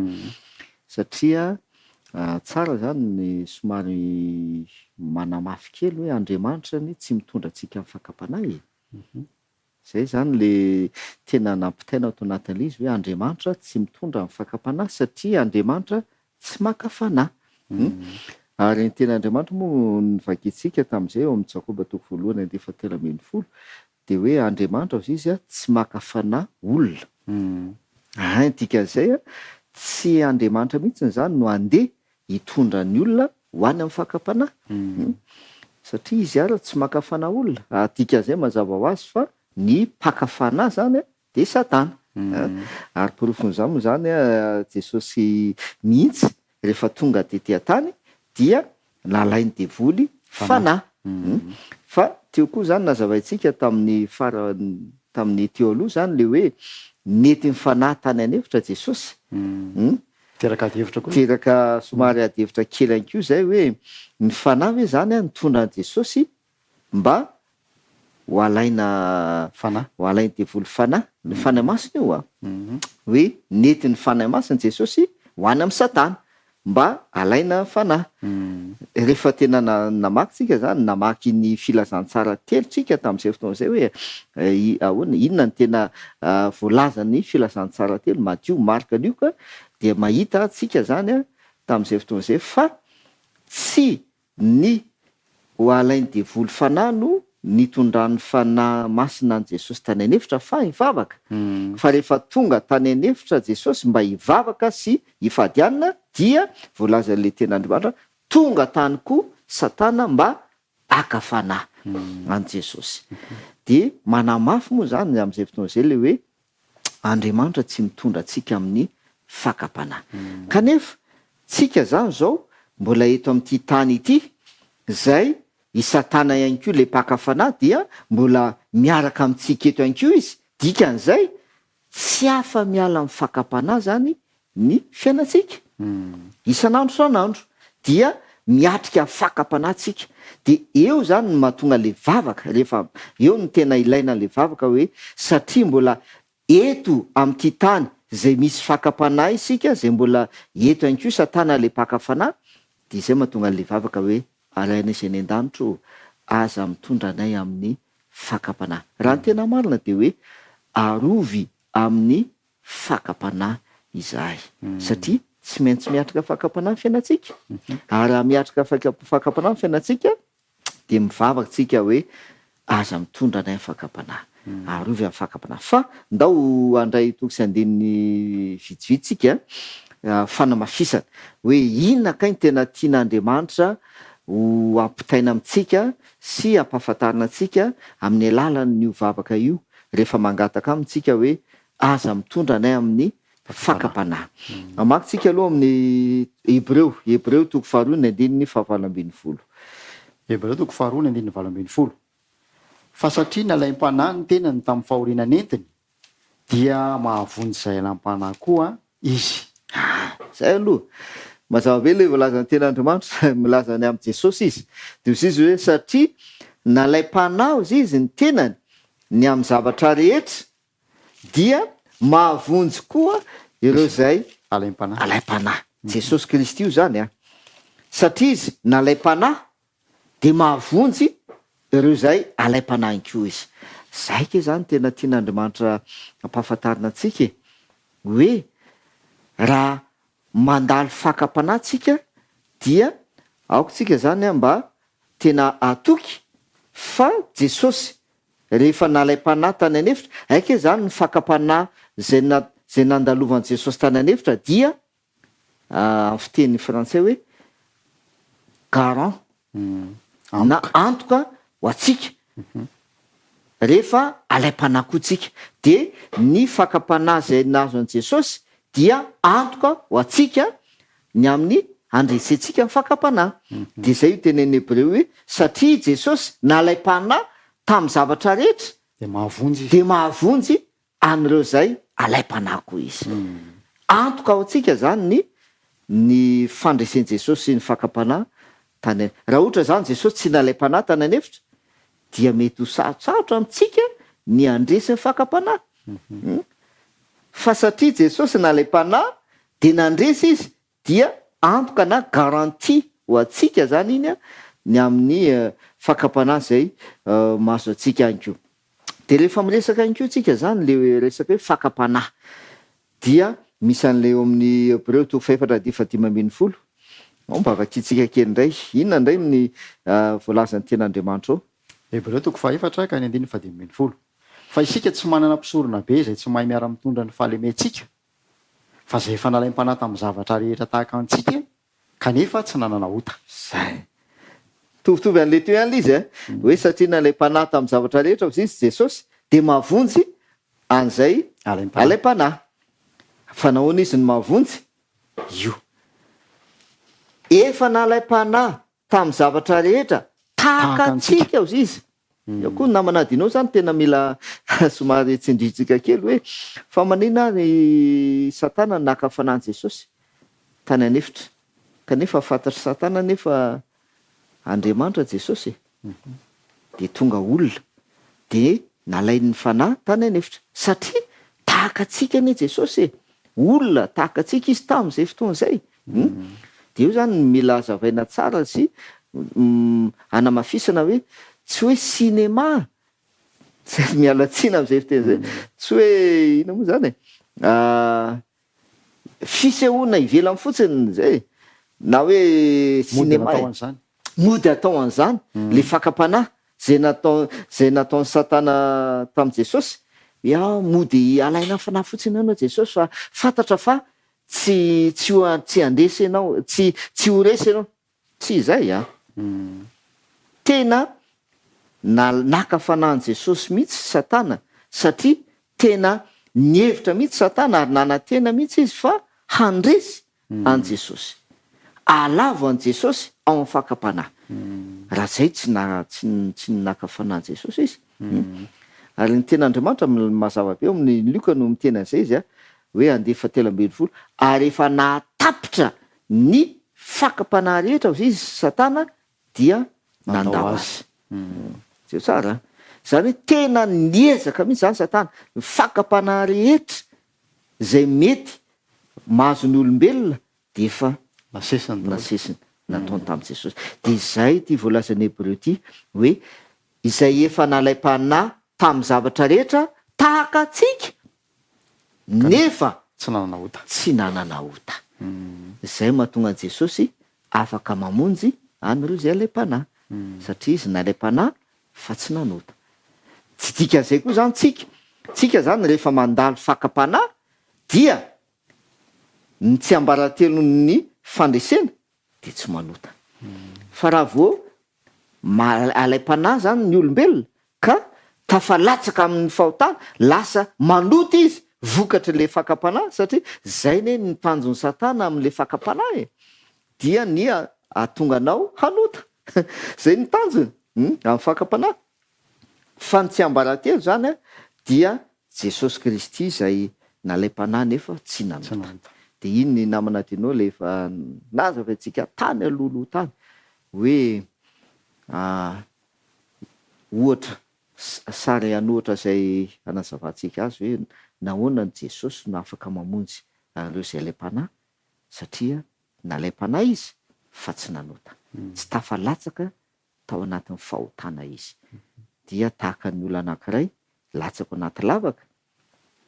satria tsara zany ny somary manamafy kely hoe Andriamanitra ny tsy mitondra antsika amin'ny fakapana zay zany le tena nampitaina ato anatin'ilay izy hoe Andriamanitra tsy mitondra amin'ny fakapana satria Andriamanitra tsy maka-fanahy. Ary ny ten'Andriamanitra moa nivakitsika tamin'izay eo amin'ny Jakoba 1:17 dia hoe Andriamanitra hozy izy tsy maka-fanahy olona. Dikan'izay tsy Andriamanitra mihitsy zany no andeha hitondra ny olona ho any amin'ny fakapanahy satria izy ary tsy maka-fanahy olona. Dikan'izay mazava ho azy fa ny mpaka-fanahy zany dia Satana. Ary porofon'izany moa zany Jesosy mihitsy rehefa tonga tetỳ tany dia nalainy devoly fanahy. Fa teo koa zany nazavaintsika tamin'ny teo aloha zany le hoe nety ny fanahy tany anefitra Jesosy.
Teraka adihevitra koa.
Teraka somary adihevitra kely ihany koa zay hoe ny fanahy hoe zany nitondra an Jesosy mba ho alaina fanahy, ho alainy devoly fanahy, ny fanahy masina io hoe nety ny fanahy masina Jesosy ho any amin'ny Satana mba alaina fanahy. Rehefa tena namakytsika zany namaky ny filazantsara telotsika tamin'izay fotoana izay hoe ahoana inona ny tena voalaza ny filazantsara telo Matthieu, Marc, Luc dia mahita tsika zany tamin'izay fotoana izay fa tsy ny ho alainy devoly fanahy no nitondran'ny fanahy masina an Jesosy tany anefitra fa hivavaka. Fa rehefa tonga tany anefitra Jesosy mba hivavaka sy hifadianana dia voalaza le ten'Andriamanitra tonga tany koa Satana mba haka fanahy an Jesosy. Dia manamafy moa zany amin'izay fotoana izay le hoe Andriamanitra tsy mitondra antsika amin'ny fakapanahy. Kanefa tsika zany zao mbola eto amin'ity tany ity zay i Satana ihany koa le mpaka-fanahy dia mbola miaraka amintsika eto ihany koa izy. Dikan'izay tsy afa miala amin'ny fakapanahy zany ny fiainantsika. Isan'andro san'andro dia miatrika fakapanahy tsika. Dia eo zany no mahatonga le vavaka, rehefa eo no tena ilaina le vavaka hoe satria mbola eto amin'ity tany zay misy fakapanahy isika, zay mbola eto ihany koa Satana le mpaka-fanahy, dia izay mahatonga le vavaka hoe alaina izay ny an-danitro aza mitondra anay amin'ny fakapanahy. Raha ny tena marina dia hoe arovy amin'ny fakapanahy izahay satria tsy maintsy miatrika fakapanahy fiainantsika. Ary raha miatrika fakapanahy fiainantsika dia mivavaka tsika hoe aza mitondra anay fakapanahy, arovy amin'ny fakapanahy. Fa ndao andray toky sy andininy vitsivitsika fanamafisana hoe inona kay tena tian'Andriamanitra ho ampitaina amintsika sy ampahafantarina antsika amin'ny alalan'io vavaka io rehefa mangataka amintsika hoe aza mitondra anay amin'ny fakapanahy. Amakintsika aloha amin'ny Hebreo 2:7-20.
Hebreo 2:7-20. Fa satria nalaim-panahy ny tenany tamin'ny fahoriana nentiny dia mahavonjy izay alaim-panahy koa izy.
Zay aloha mazava be ilay voalaza ny ten'Andriamanitra milaza ny amin'ny Jesosy izy. Dia izy hoe satria nalaim-panahy izy ny tenany ny amin'ny zavatra rehetra dia mahavonjy koa ireo zay
alaim-panahy
alaim-panahy jesosy kristy io zany a satria izy nalaim-panahy de mahavonjy ireo zay alaim-panahy ko izy zay ke zany tena tian'andriamanitra ampahafantarina antsika hoe raha mandalo fakam-panahy tsika dia aoko tsika zany a mba tena atoky fa jesosy rehefa nalaim-panahy tany anefitra aike zany ny fakam-panahy zay nandalovan'i jesosy tany anefitra dia fiteny frantsay hoe garant na antoka ho atsika rehefa alaim-panahy koa tsika de ny fakam-panahy zay nazo an' jesosy dia antoka ho atsika ny amin'ny andresentsika ny fakam-panahy de zay io teneny hebreo hoe satria jesosy nalaim-panahy tamin'ny zavatra rehetra de mahavonjy an'ireo zay alaim-panahy koa izy antoka ao atsika zany ny fandresen jesosy sy ny fakam-panahy tany raha ohatra zany jesosy tsy nalaim-panahy tany anefitra dia mety ho sarotsarotra amitsika ny andresy ny fakam-panahy fa satria jesosy nalaim-panahy de nandresy izy dia antoka na garantie ho atsika zany iny a ny amin'ny fakam-panahy zay mahazo atsika any ko de rehefa miresaka any ko tsika zany le resaka hoe fakam-panahy dia misy an'leo amin'ny hebreo toko 4:5 mba avakitsika kely ndray inona ndray ny voalazan'ny ten'andriamanitra ao
hebreo toko 4:5 fa isika tsy manana mpisorona be zay tsy mahay miara mitondra ny fahalementsika fa zay efa nalaim-panahy tamin'ny zavatra rehetra tahaka antsika kanefa tsy nanana ota
zay tovitovy an'le teo ihany izy hoe satria nalaim-panahy tamin'ny zavatra rehetra izy jesosy de mahavonjy an'izay alaim-panahy fa nahoana izy ny mahavonjy io efa nalaim-panahy tamin'ny zavatra rehetra tahaka antsika ao izy eo koa namanadinao zany tena mila somary tsindritsika kely hoe fa manina ny satana naka fanahy jesosy tany anefitra kanefa fantatry satana nefa andriamanitra jesosy de tonga olona de nalain'ny fanahy tany anefitra satria tahaka atsika ane jesosy olona tahaka atsika izy tamin'izay fotoana zay de io zany mila zavaina tsara sy anamafisana hoe tsy hoe cinéma zay mialatsina am'izay fotena zay tsy hoe ina moa zany fisehoana ivelany fotsiny zay na hoe cinéma mody atao an'izany le fakam-panahy zay nataon'ny satana tamin'i jesosy ia mody alaina fanahy fotsiny anao jesosy fa fantatra fa tsy andesy ianao tsy ho resy ianao tsy zay tena naka fanahin jesosy mihitsy satana satria tena nihevitra mihitsy satana ary nanantena mihitsy izy fa handresy an jesosy alavo an jesosy ao amin'ny fakam-panahy raha zay tsy naka fanahin jesosy izy ary ny ten'andriamanitra mazava be eo amin'ny loka no mitena an'izay izy hoe 2:13 ary efa nahatapitra ny fakam-panahy rehetra izy satana dia nandao azy zay tsara zany hoe tena niezaka mihitsy zany satana ny fakam-panahy rehetra zay mety mahazo ny olombelona de efa nasesiny nataony tamin'i jesosy de zay ty voalazan'ny hebreo ty hoe izay efa nalaim-panahy tamin'ny zavatra rehetra tahaka atsika nefa tsy nanana ota zay mahatonga an' jesosy afaka mamonjy an'ireo zay alaim-panahy satria izy nalaim-panahy fa tsy nanota tsy dikan'izay koa zany tsika zany rehefa mandalo fakam-panahy dia ny tsy ambaratelo ny fandresena de tsy manota fa raha vao alaim-panahy zany ny olombelona ka tafalatsaka amin'ny fahotana lasa manota izy vokatra le fakam-panahy satria zay ne ny tanjon'ny satana amin'le fakam-panahy dia ny atonga anao hanota zay ny tanjony amin'ny fakam-panahy fa ny tsy ambaratelo zany dia jesosy kristy zay nalaim-panahy nefa tsy nanota de iny ny namana dinao lefa nazava antsika tany alohaloha tany hoe ohatra sary hanoatra zay anazavantsika azy hoe nahoana ny Jesosy no afaka mamonjy areo zay laim-panahy satria nalaim-panahy izy fa tsy nanota, tsy tafalatsaka tao anatin'ny fahotana izy. Dia tahaka ny olona anankiray latsaka anaty lavaka,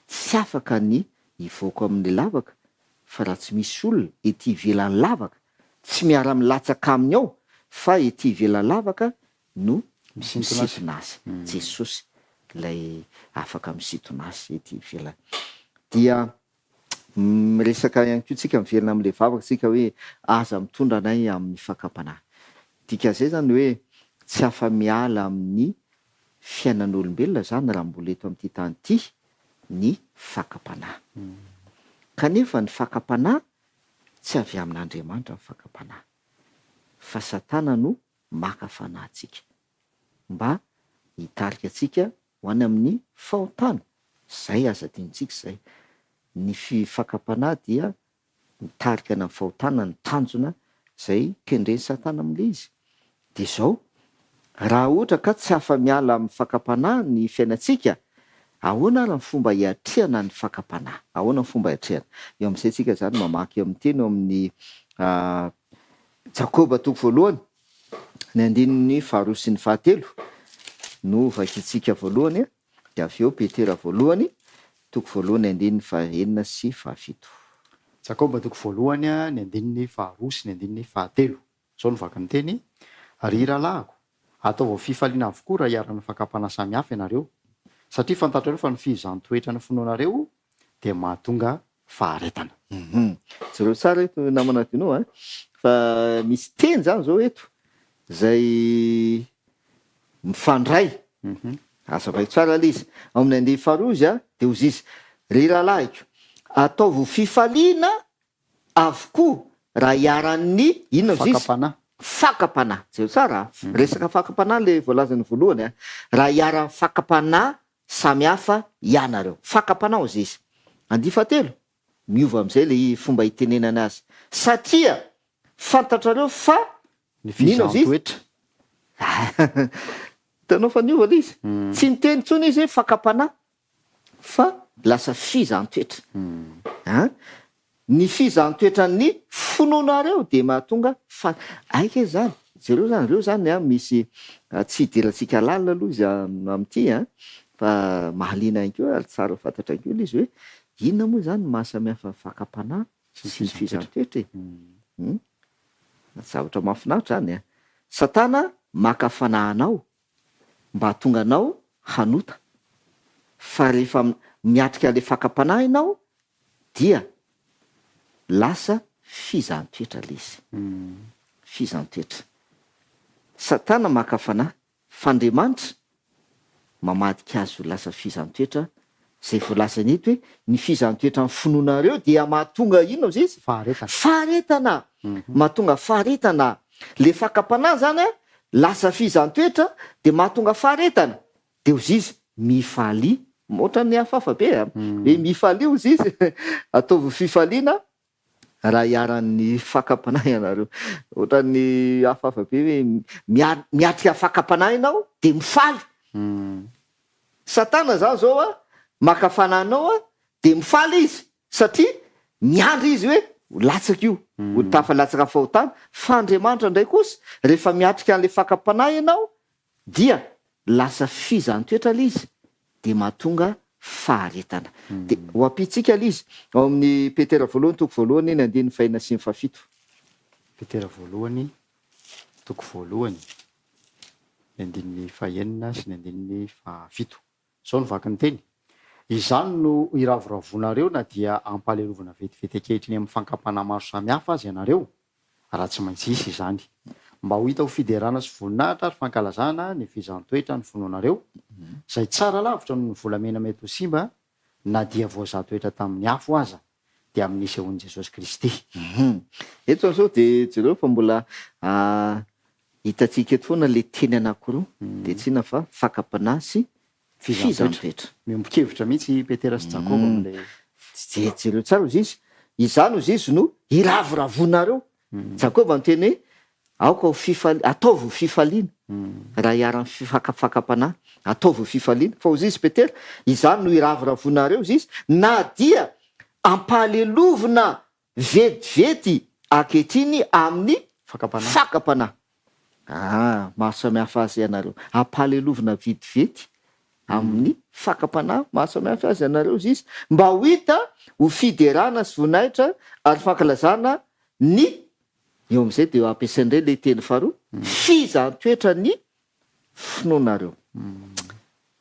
tsy afaka ny hivoaka amin'ny lavaka, fa raha tsy misy olona ety ivelan'ny lavaka tsy miara-milatsaka aminy ao fa ety ivelan'ny lavaka no misintona azy. Jesosy ilay afaka misintona azy ety ivelany. Dia miresaka ihany koa tsika mivelona amin'ilay vavaka tsika hoe aza mitondra anay amin'ny fakapanahy. Dika zay zany hoe tsy afa-miala amin'ny fiainan'olombelona zany raha mbola eto amin'ity tany ity ny fakapanahy. Kanefa ny fakapanahy tsy avy amin'Andriamanitra ny fakapanahy, fa Satana no maka fanahintsika mba hitarika antsika ho any amin'ny fahotana. Zay aza dinitsika zay. Ny fakapanahy dia mitarika ny fahotana, ny tanjona zay kendreny Satana amin'le izy. De zao raha ohatra ka tsy afa-miala amin'ny fakapanahy ny fiainantsika, ahoana raha ny fomba hiatrehana ny fakapanahy? Ahoana ny fomba hiatrehana? Eo amin'izay tsika zany mamaky amin'ny teny eo amin'ny Jakoba 1 ny 9 sy ny 10 no vakitsika voalohany, de avy eo Petera 1 1 ny 9 sy 7.
Jakoba 1 ny 2 sy ny 10. Zao no vaka ny teny: ry rahalahyko, ataovao fifaliana avokoa raha hiarana fakapanahy samihafa ianareo, satria fantatrareo fa ny fihizan-toetra ny finoanareo dia mahatonga faharetana.
Zareo tsara eto namana dinao fa misy teny zany zao eto zay mifandray. Asa vaiko tsara lay izy. Amin'ny 2 de ozy izy: ry rahalahyko, ataovao fifaliana avokoa raha hiaran'ny inona izy? Fakapanahy. Zay tsara. Resaka fakapanahy le voalazany voalohany. Raha hiaran'ny fakapanahy samihafa ianareo. Fakapanahy ozy izy. 7 miova amin'izay le fomba hitenenana azy. Satria fantatrareo fa
ny fihizan-toetra.
Tanao fa niova le izy. Tsy miteny tsony izy hoe fakapanahy fa lasa fihizan-toetra. Ny fihizan-toetran'ny finoanareo de mahatonga aika zany. Reo zany misy tsy hidirantsika lalina aloha izy amin'ity fa mahaliana ihany koa tsara fantatra ihany koa le izy hoe inona moa zany mahasamihafa fakapanahy sy ny fihizan-toetra e. Zavatra mahafinaritra zany. Satana maka fanahinao mba hatonga anao hanota, fa rehefa miatrika le fakapanahy ianao dia lasa fihizan-toetra le izy. Fihizan-toetra. Satana maka fanahy, f'Andriamanitra mamadika azy ho lasa fihizan-toetra, zay voalazany eto hoe ny fihizan-toetra ny finoanareo dia mahatonga inona ozy izy? Faharetana. Mahatonga faharetana. Le fakapanahy zany lasa fihizan-toetra de mahatonga faharetana. De ozy izy mifaly, ohatra ny hafahafa be hoe mifaly ozy izy. Ataovy fifaliana raha hiaran'ny fakapanahy ianareo. Ohatra ny hafahafa be hoe miatrika fakapanahy ianao de mifaly. Satana zany zao maka fanahinao de mifaly izy, satria miandry izy hoe latsaka io, ho tafalatsaka fahotana. Fa Andriamanitra ndray kosa rehefa miatrika an'le fakapanahy ianao dia lasa fihizan-toetra le izy de mahatonga faharetana. De ho ampitsika le izy ao amin'ny Petera 1 ny 9 sy ny 7.
Petera 1 ny 9 sy ny 7. Zao no vaka ny teny: izany no iravoravonareo na dia ampalelovana vetivety ankehitriny amin'ny fankapanahy maro samihafa azy ianareo, raha tsy maintsy isy izany, mba ho hita ho fiderana sy voninahitra ary fankalazana ny fihizan-toetra ny finoanareo, zay tsara lavitra no ny volamena mety ho simba, na dia voazahatoetra tamin'ny afo aza dia amin'ny isehoan'i Jesosy Kristy.
Eto zao de jereo fa mbola hitatsika eto foana le teny anankiroa, de tsy inona fa fakapanahy sy fihizan-toetra.
Miombon-kevitra mihitsy Petera sy Jakoba amin'ilay
jereo tsara ozy izy. Izany ozy izy no iravoravonareo. Jakoba ny teny hoe aoka ataovy fifaliana raha hiara-ny fakapana ataovy fifaliana fa ozy izy petera izany no iraviravonareo izy izy na dia ampalelovina vetivety akehitriny amin'ny fakapana maro samihafa azy ianareo ampalelovina vetivety amin'ny fakapana maro samihafa azy ianareo izy izy mba ho hita ho fiderana sy voninahitra ary fankalazana ny eo am'izay de ampiasaindray le teny faharoa fizantoetra ny finoanareo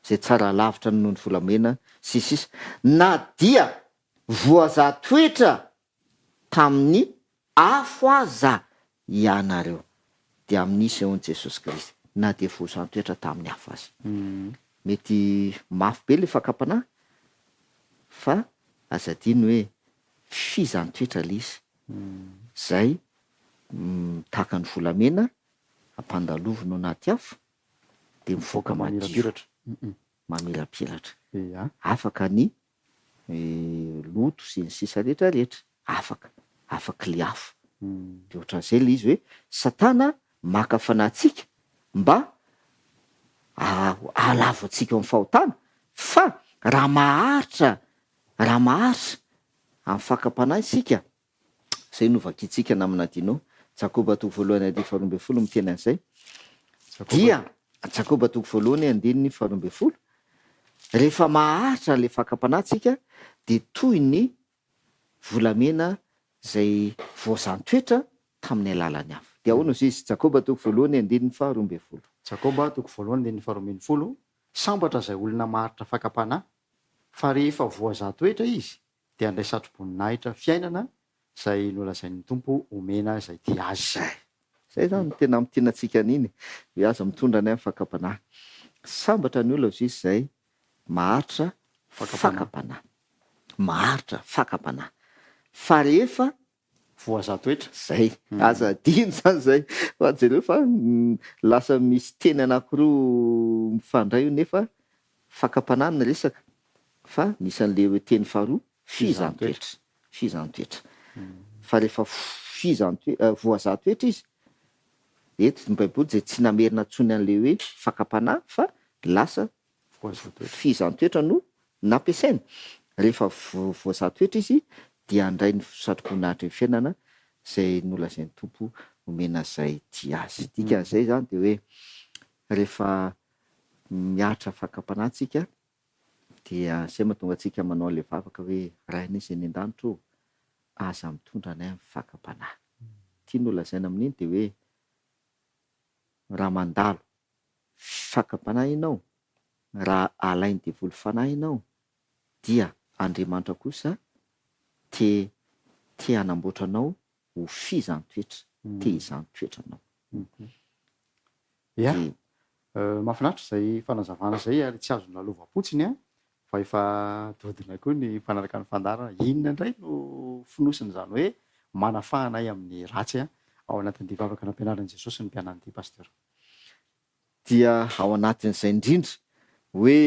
zay tsara lavitra noho ny volamena sisisa na dia voazatoetra tamin'ny afo aza ianareo de amin'isy eon Jesosy Kristy na de voazatoetra tamin'ny afo aza mety mafy be le fakapana fa azadiny hoe fizantoetra le izy zay tahaka ny volamena ampandalovina anaty afo de mivoaka mamirapiratra afaka ny loto sy ny sisa rehetrarehetra afaka le afo de ohatran'izay le izy hoe Satana maka fanatsika mba alavo atsika amin'ny fahotana fa raha maharitra amin'ny fakapana isika zay novakitsika naminadinao Jakoba toko voalohany andiny faharoa ambin'ny folo miteny an'izay dia Jakoba toko voalohany andiny faharoa ambin'ny folo rehefa maharitra le fakapana tsika de toy ny volamena zay voazantoetra tamin'ny alalany afo de ahoana izy izy Jakoba toko voalohany andiny faharoa ambin'ny folo
Jakoba toko voalohany andiny faharoa ambin'ny folo sambatra zay olona maharitra fakapana fa rehefa voazatoetra izy de andray satroboninahitra fiainana zay nolazain'ny tompo omena zay ty azy
zay zany tena mitenantsika an'iny hoe aza mitondra ny amin'ny fakapana sambatra ny olona izy zay maharitra fakapana fa rehefa
voazatoetra
zay aza diny zany zay fa jereo fa lasa misy teny anankiroa mifandray io nefa fakapana ny resaka fa nisan'le teny faharoa fizantoetra fa rehefa voazatoetra izy eto ny baiboly zay tsy namerina tsony an'le hoe fakapana fa lasa fizantoetra no nampiasaina rehefa voazatoetra izy dia andray ny satroboninahitra ny fiainana zay nolazain'ny tompo omena zay ty azy dikan'izay zany de hoe rehefa miatra fakapana tsika dia zay mahatonga atsika manao le vavaka hoe rainy izay ny an-danitro aza mitondra anay amin'ny fakapana tia nolazaina amin'iny de hoe raha mandalo fakapana ianao raha alainy devoly fanahy ianao dia Andriamanitra kosa te hanamboatra anao ho fizantoetra te izantoetranao
mahafinaritra zay fanazavana zay ary tsy azo nalova-potsiny fa efa dodina koa ny mpanaraka ny fandarana inona indray no finosiny zany hoe manafahanay amin'ny ratsy ao anatin'ity vavaka nampianaran'i Jesosy ny mpianan'ity pasteur
dia ao anatin'izay indrindra hoe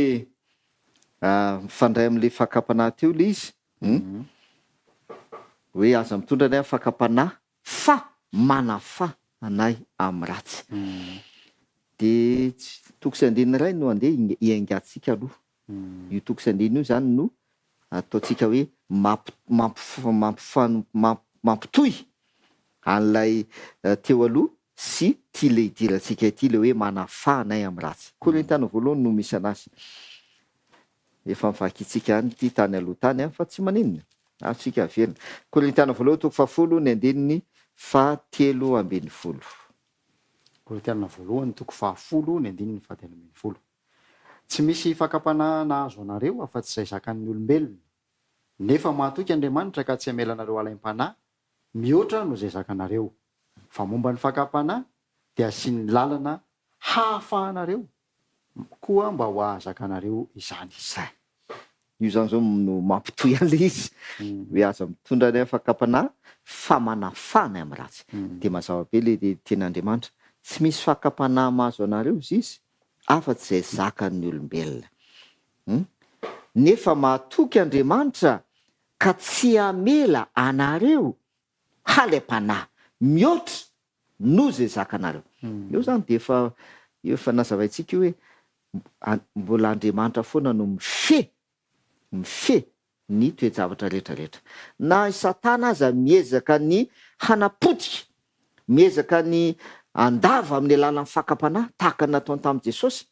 mifandray amin'le fakapana teo le izy hoe aza mitondra anay amin'ny fakapana fa manafa anay amin'ny ratsy de toko sy andininy ray no andeha hiaingatsika aloha io toko sy andininy io zany no ataotsika hoe mampitohy an'lay teo aloha sy tia le hidirantsika ity le hoe manafa anay amin'ny ratsy Korintana voalohany no misy anazy efa mivakitsika any ty tany aloha tany fa tsy maninona atsika averina Korintana voalohany toko fahafolo ny andininy fahatelo ambin'ny folo
Korintana voalohany toko fahafolo ny andininy fahatelo ambin'ny folo tsy misy fakapana nahazo anareo afa-tsy izay zakan'ny olombelona nefa mahatoky Andriamanitra ka tsy hamelanareo alaim-panahy mihoatra no izay zakanareo fa momba ny fakapana dia asiany lalana hahafahanareo koa mba ho ahazakanareo izany
zay io zany zao no mampitohy an'le izy hoe aza mitondra ny fakapana fa manafana amin'ny ratsy de mazava be le ten'Andriamanitra tsy misy fakapana mahazo anareo izy afa-tsy izay zakan'ny olombelona nefa mahatoky Andriamanitra ka tsy hamela anareo halaim-panahy mihoatra no zay zakanareo. Io zany de efa nazavaintsika io hoe mbola Andriamanitra foana no mife ny toejavatra rehetrarehetra. Na Satana aza miezaka ny hanapotika, miezaka ny andava amin'ny alalan'ny fakapanahy tahaka ny nataony tamin'i Jesosy,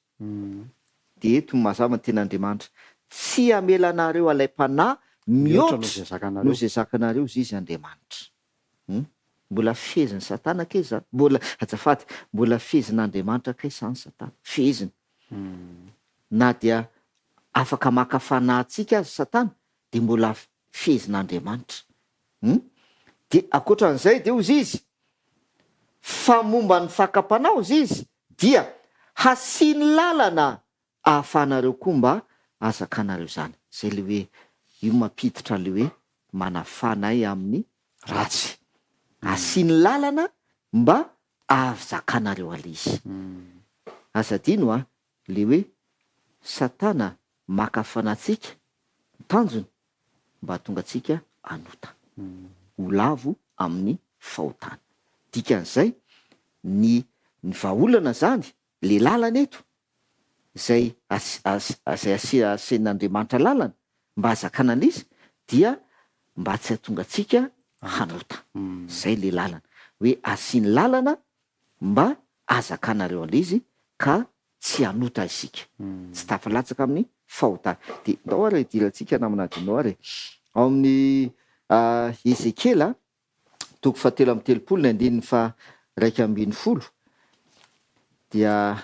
de eto mazava ny ten'Andriamanitra tsy amelanareo alay mpanahy mihoatra no zay zakanareo izy izy Andriamanitra. Mbola feziny Satana kay zany, mbola fezin'Andriamanitra kay zany Satana, feziny. Na dia afaka maka fanahintsika azy Satana, de mbola fezin'Andriamanitra. De akoatran'izay de ozy izy fa momba ny fakapanahy ozy izy dia hasiany lalana ahafahanareo koa mba azakanareo zany. Zay le hoe io mampiditra le hoe manafanay amin'ny ratsy. Asiany lalana mba azakanareo ale izy. Azadino le hoe Satana maka fanahintsika tanjony mba tonga atsika anota ho lavo amin'ny fahotana. Dikan'izay ny vahaolana zany le lalana eto zay asian'Andriamanitra lalana mba azakanana izy dia mba tsy hatonga atsika hanota. Zay le lalana hoe asiany lalana mba azakanareo ale izy ka tsy hanota isika, tsy tafalatsaka amin'ny fahotana. De ndao ary idirantsika naminadinao ary ao amin'ny Ezekela toko 7:30 dia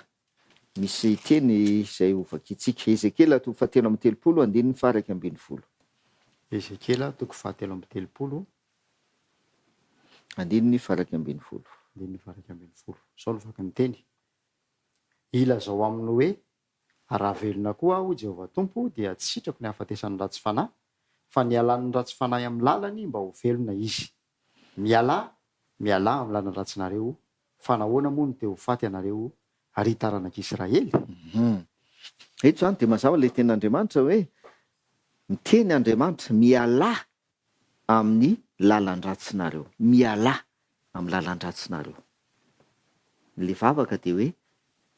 misy teny zay ovakitsika. Ezekela toko 7:30
Ezekela toko 7:30
1:20.
Sao lovaky ny teny. Ila zao aminy hoe raha velona koa aho Jehovah Tompo dia tsy sitrako ny hafatesan'ny ratsy fanahy, fa ny alan'ny ratsy fanahy amin'ny lalany mba ho velona izy. Miala amin'ny lalany ratsinareo, fa nahoana moa no te ho faty anareo ary taranak'Israely.
Eto zany de mazava le ten'Andriamanitra hoe miteny Andriamanitra miala amin'ny lalan-dratsinareo, miala amin'ny lalan-dratsinareo. Le vavaka de hoe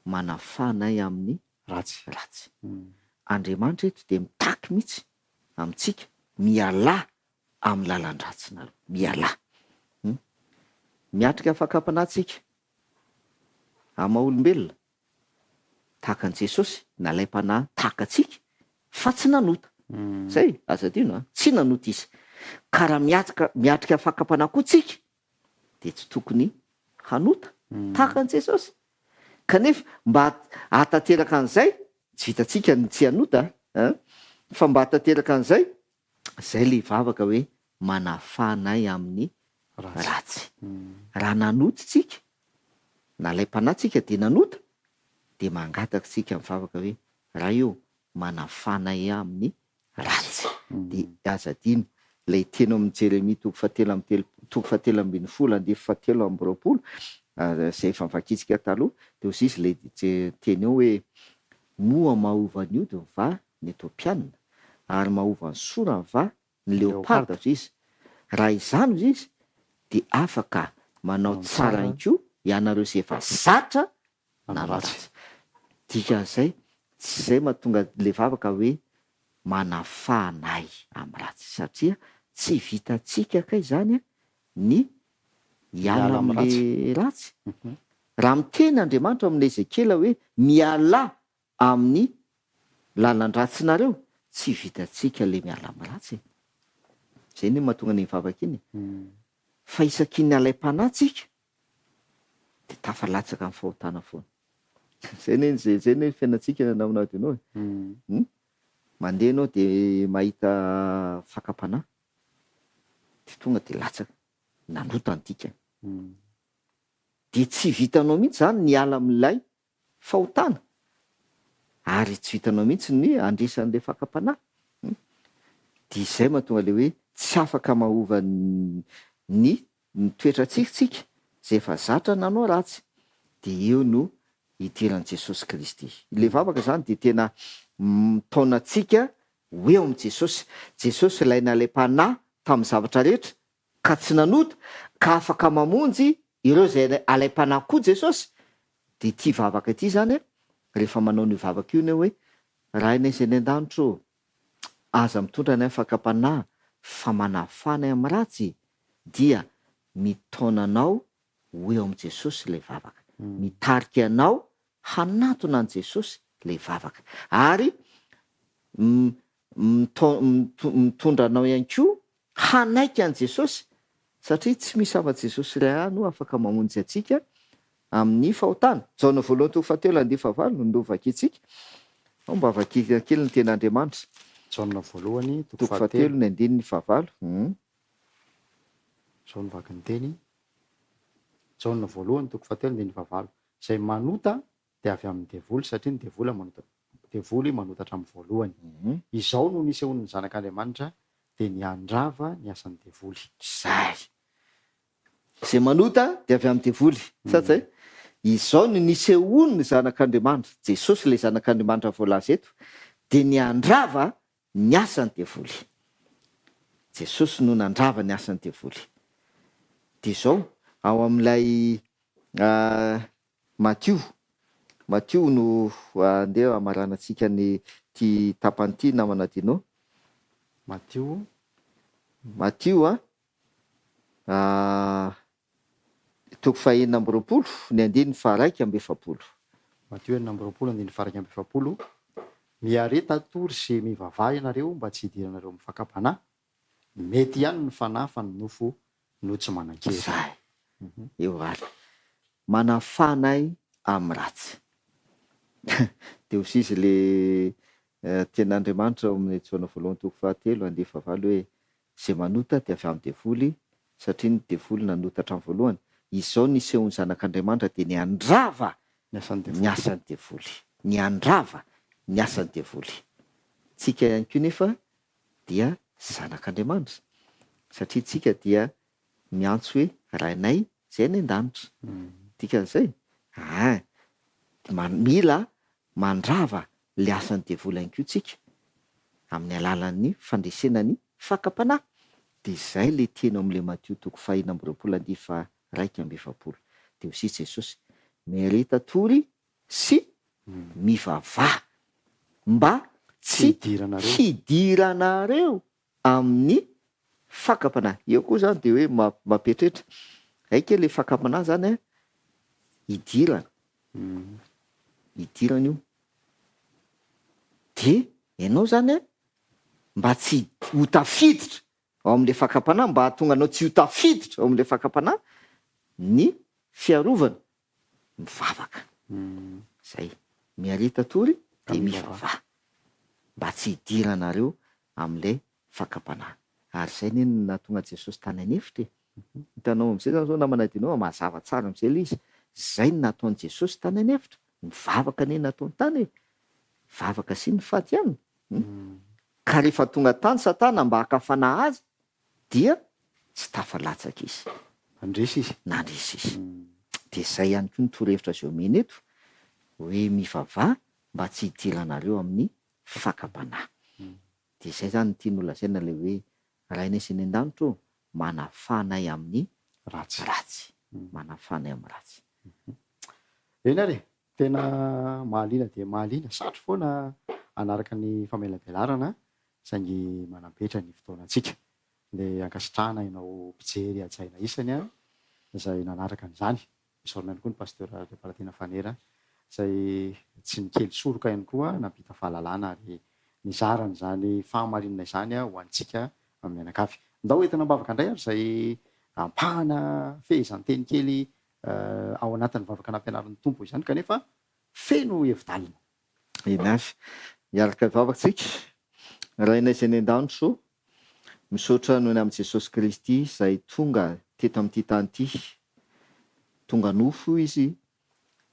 manafanay amin'ny ratsy. Andriamanitra eto de mitaky mihitsy amintsika miala amin'ny lalan-dratsinareo, miala. Miatrika fakapanatsika amaha-olombelona tahaka an' Jesosy nalaim-panahy tahaka atsika fa tsy nanota. Zay azadino tsy nanota izy. Ka raha miatrika fakapanahy koa tsika de tsy tokony hanota tahaka an' Jesosy. Kanefa mba hatateraka an'izay tsy vitatsika ny tsy hanota fa mba hatateraka an'izay zay le vavaka hoe manafanay amin'ny ratsy. Raha nanota tsika nalaim-panahy tsika de nanota de mangataka tsika mivavaka hoe raha io manafanay amin'ny ratsy. De azadino lay teny amin'ny Jeremia toko 7:17 zay efa nivakitsika taloha de ozy izy le teny eo hoe moa mahova ny ody ny va ny Etiopiana ary mahova ny sora ny va ny leoparda ozy izy. Raha izany ozy izy de afaka manao tsara inko ianareo zay efa zatra na ratsy. Dikan'izay tsy zay mahatonga le vavaka hoe manafanay amin'ny ratsy, satria tsy vitatsika kay zany ny hiala amin'le ratsy. Raha miteny Andriamanitra amin'ny Ezekela hoe miala amin'ny lalan-dratsinareo, tsy vitatsika le miala amin'ny ratsy. Zay ny mahatonga ny vavaka iny. Fa isaky ny alaim-panahy tsika de tafalatsaka amin'ny fahotana foana. Zay ny fiainantsika naminadinao. Mandeha anao de mahita fakapanahy de tonga de latsaka nanota antika. De tsy vitanao mihitsy zany ny ala amin'ilay fahotana ary tsy vitanao mihitsy ny andresan'le fakapanahy. De izay mahatonga le hoe tsy afaka mahova ny toetra tsika zay efa zatra nanao ratsy. De eo no idiran'i Jesosy Kristy. Le vavaka zany de tena mitaona atsika ho eo amin'i Jesosy. Jesosy ilay nalaim-panahy tamin'ny zavatra rehetra ka tsy nanota ka afaka mamonjy ireo zay alaim-panahy koa Jesosy de ty vavaka ity zany rehefa manao ny vavaka io ny hoe raha inay zay ny an-danitro aza mitondra ny fakapanahy fa manafana amin'ny ratsy dia mitaonanao ho eo am' Jesosy le vavaka, mitarika anao hanatona an' Jesosy le vavaka ary mitondra anao ihany koa hanaiky an' Jesosy satria tsy misy afa-Jesosy iray ano afaka mamonjy atsika amin'ny fahotana. Jaona voalohany toko fahatelo andiny fahavalo no vakitsika mba vakitsika kely ny ten'Andriamanitra.
Jaona voalohany
toko fahatelo ny andiny ny fahavalo.
Zao ny vaky ny teny. Jaona voalohany toko fahatelo andiny fahavalo. Zay manota de avy amin'ny devoly satria ny devoly manotatra amin'ny voalohany. Izao no nisehon'ny zanak'Andriamanitra de ny andrava ny asan'ny devoly.
Zay. Zay manota de avy amin'ny devoly. Satsy izao no nisehon'ny zanak'Andriamanitra, Jesosy le zanak'Andriamanitra voalaza eto, de ny andrava ny asan'ny devoly. Jesosy no nandrava ny asan'ny devoly. De zao ao amin'ilay Matthieu no andeha amaranantsika ny ty tapany namana dinao. Matthieu toko fahenina amby roapolo ny andiny faraika amby efapolo.
Matthieu 9:20 miareta tory ze mivavaha ianareo mba tsy hidiranareo amin'ny fakapanahy. Mety ihany ny fanahy fa ny nofo no tsy manan-kely.
Zay. Eo ary manafanay amin'ny ratsy. De aussi izy le ten'Andriamanitra amin'ny Jaona voalohany toko fahatelo andiny fahavalo hoe zay manota de avy amin'ny devoly satria ny devoly nanotatra amin'ny voalohany. Izao nisehon'ny zanak'Andriamanitra de ny andrava ny asan'ny devoly. Ny andrava ny asan'ny devoly. Tsika ihany koa nefa dia zanak'Andriamanitra satria tsika dia miantso hoe rainay zay ny an-danitra. Dikan'izay mila mandrava le asan'ny devoly ihany koa tsika amin'ny alalan'ny fandresenany fakapanahy. De zay le teny am'le Matthieu toko fahenina amby roapolo andiny faraika amby efapolo. De aussi Jesosy miareta tory sy mivavaha mba tsy hidiranareo amin'ny fakapanahy. Eo koa zany de hoe mapetrehitra aika le fakapanahy zany hidirana. Hidirana io. De ianao zany mba tsy ho tafiditra ao amin'le fakapanahy, mba hahatonga anao tsy ho tafiditra ao amin'le fakapanahy ny fiarovana mivavaka. Zay miareta tory de mivavaha mba tsy hidiranareo amin'le fakapanahy. Ary zay ny nahatonga Jesosy tany anefitra. Hitanao am'zay zany zao namana dinao mazava tsara am'zay le izy. Zay ny nataon'i Jesosy tany anefitra. Mivavaka ne nataony tany. Vavaka sy ny faty aminy. Ka rehefa tonga tany Satana mba hakafana azy dia tsy tafalatsaka izy. Nandresy izy. De zay ihany koa ny torohevitra azo omena eto hoe mivavaha mba tsy hidiranareo amin'ny fakapanahy. De zay zany ny tiany olazaina le hoe raha inay sy ny an-danitro manafanay amin'ny ratsy. Manafanay amin'ny ratsy.
Eny ary tena mahaliana de mahaliana satry foana anaraka ny famelabelarana saingy manampetra ny fotoanantsika. De ankasitrahana ianao mpijery ajaina isany zay nanaraka an'izany. Misaorina ihany koa ny pasteur Deparatena Fanera zay tsy mikely soroka ihany koa nampita fahalalana ary nizarany zany fahamarinana izany ho antsika amin'ny mianakavy. Ndao entina mbavaka indray ary zay ampahana fehezanteny kely ao anatin'ny vavaka nampianarin'ny tompo izany kanefa feno hevi-dalina.
Enafy miaraka vavatsika raha inay zay ny an-danitro misaotra nohony amin'i Jesosy Kristy zay tonga teto amin'ity tany ity. Tonga nofo izy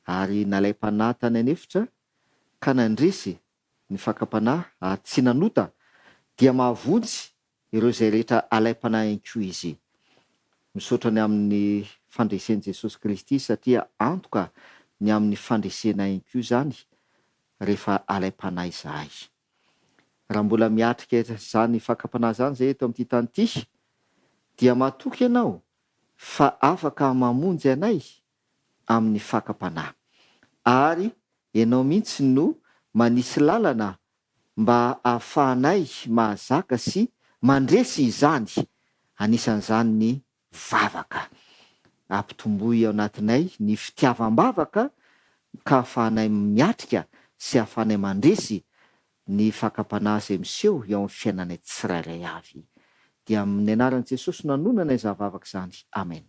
ary nalaim-panahy tany anefitra ka nandresy ny fakapanahy ary tsy nanota dia mahavonjy ireo zay rehetra alaim-panahy ihany koa izy. Misaotra ny amin'ny fandresen'i Jesosy Kristy satria antoka ny amin'ny fandresena ihany koa zany rehefa alaim-panahy izahay. Raha mbola miatrika zany fakapanahy zany zay eto amin'ity tany ity dia mahatoky ianao fa afaka mamonjy anay amin'ny fakapanahy ary ianao mihitsy no manisy lalana mba ahafahanay mahazaka sy mandresy izany. Anisan'izany ny vavaka. Ampitomboy ao anatinay ny fitiavam-bavaka ka ahafahanay miatrika sy ahafahanay mandresy ny fakapanahy izay miseho eo amin'ny fiainanay tsirairay avy. Dia amin'ny anaran'i Jesosy nanonanay zavavaka izany. Amen.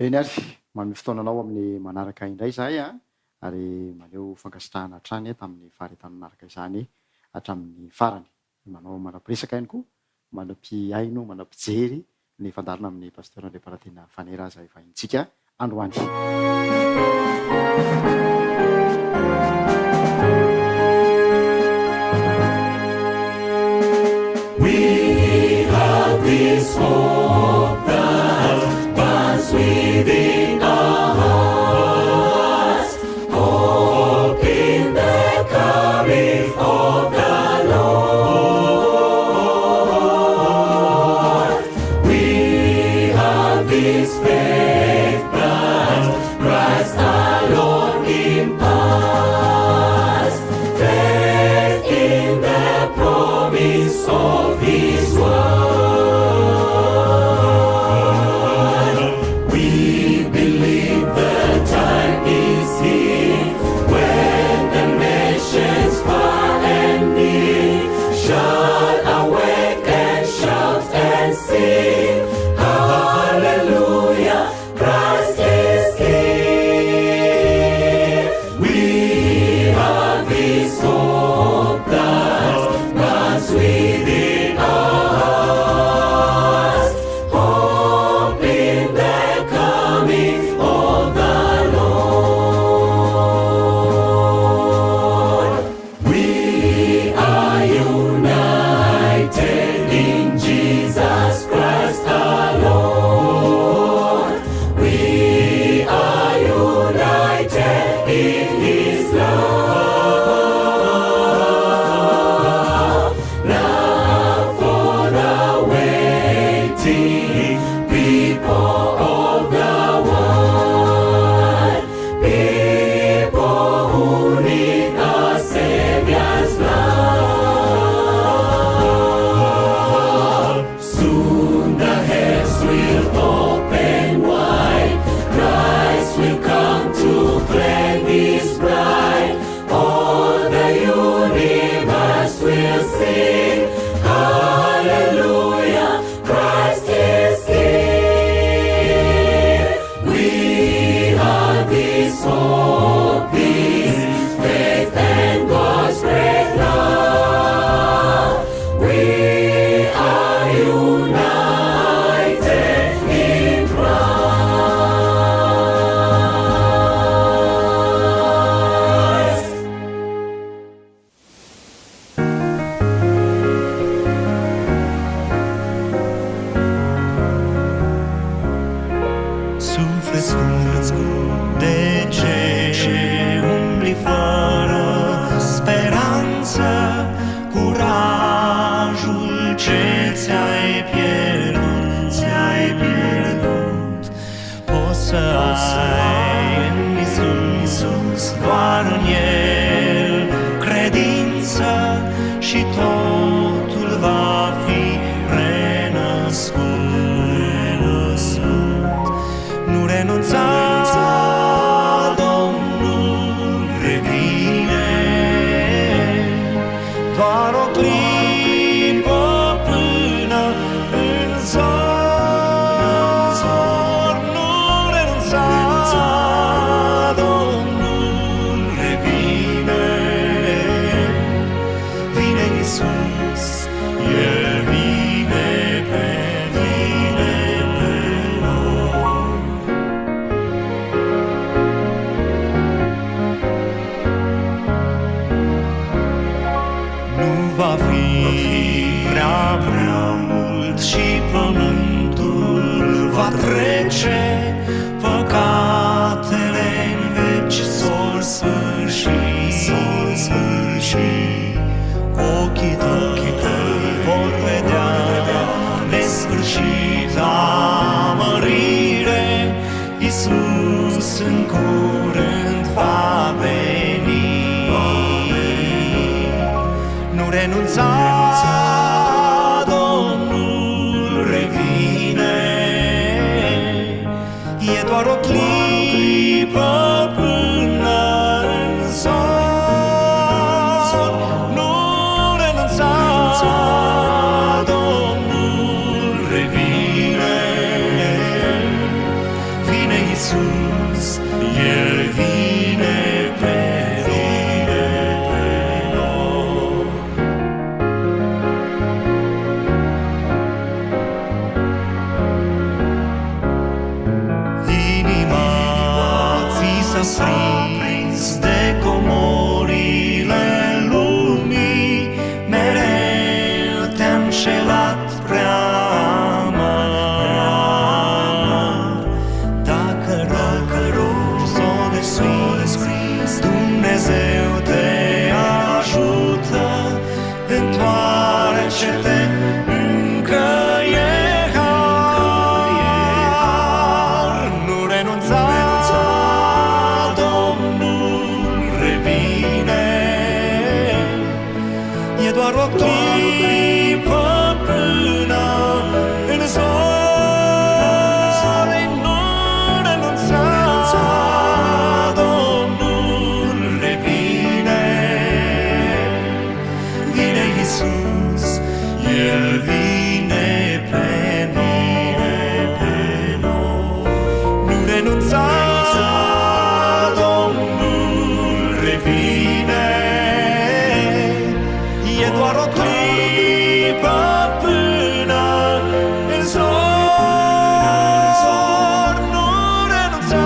Eny ary manome fotoananao amin'ny manaraka indray zahay ary maneo fankasitrahana hatrany tamin'ny faharetana manaraka izany hatramin'ny farany. Manao manapiresaka ihany koa, manam-piaino, manam-pijery ny fandarina amin'ny pasteur André Paratena Fanera izay vahintsika androany.
We have this hope that burns within our hearts, hope in the coming of the Lord. We have this faith that Christ alone imparts, faith in the promise of His word. We believe the time is here when the nations far and near shall awake and shout and sing, Hallelujah, Christ is here. We have this hope that burns within our hearts, hope in the coming of the Lord. We are united in Jesus Christ our Lord. We are united in His love, love for the waiting people of the world, people who need a Savior's love. Soon the heavens will open wide, Christ will come to claim His bride. All the universe will sing, Hallelujah, Christ is here. We have this hope, this faith and God's great love. We are united in Christ.
Sufletul de ce umbli fără speranță, curajul ce ți-ai pierdut, poți să ai în Iisus, doar în El credință și totul va fi renăscut. Nu renunța, Domnul revine, doar o clipă până în zor. Nu renunța, Domnul revine, vine Iisus, El vine pe noi. Nu va fi prea mult și pământul va trece, păcatele în veci s-or sfârși. Ochii tăi vor vedea nesfârșita renunța, Domnul revine. E doar o clipă până în zor. Nu renunța, Domnul revine. Vine Iisus, El vine pe noi. Inima ți s-a prins de comorile lumii, mereu te-a înșelat prea amar. Dacă rogi s-o descris, Dumnezeu te ajută. Întoarce-te, încă e har. Nu renunța, Domnul revine. E doar o clipă până în zor. Nu renunța, Domnul revine. Vine Iisus, El vine pe noi. Nu renunța, Domnul revine. E doar o clipă până în zor. Nu renunța,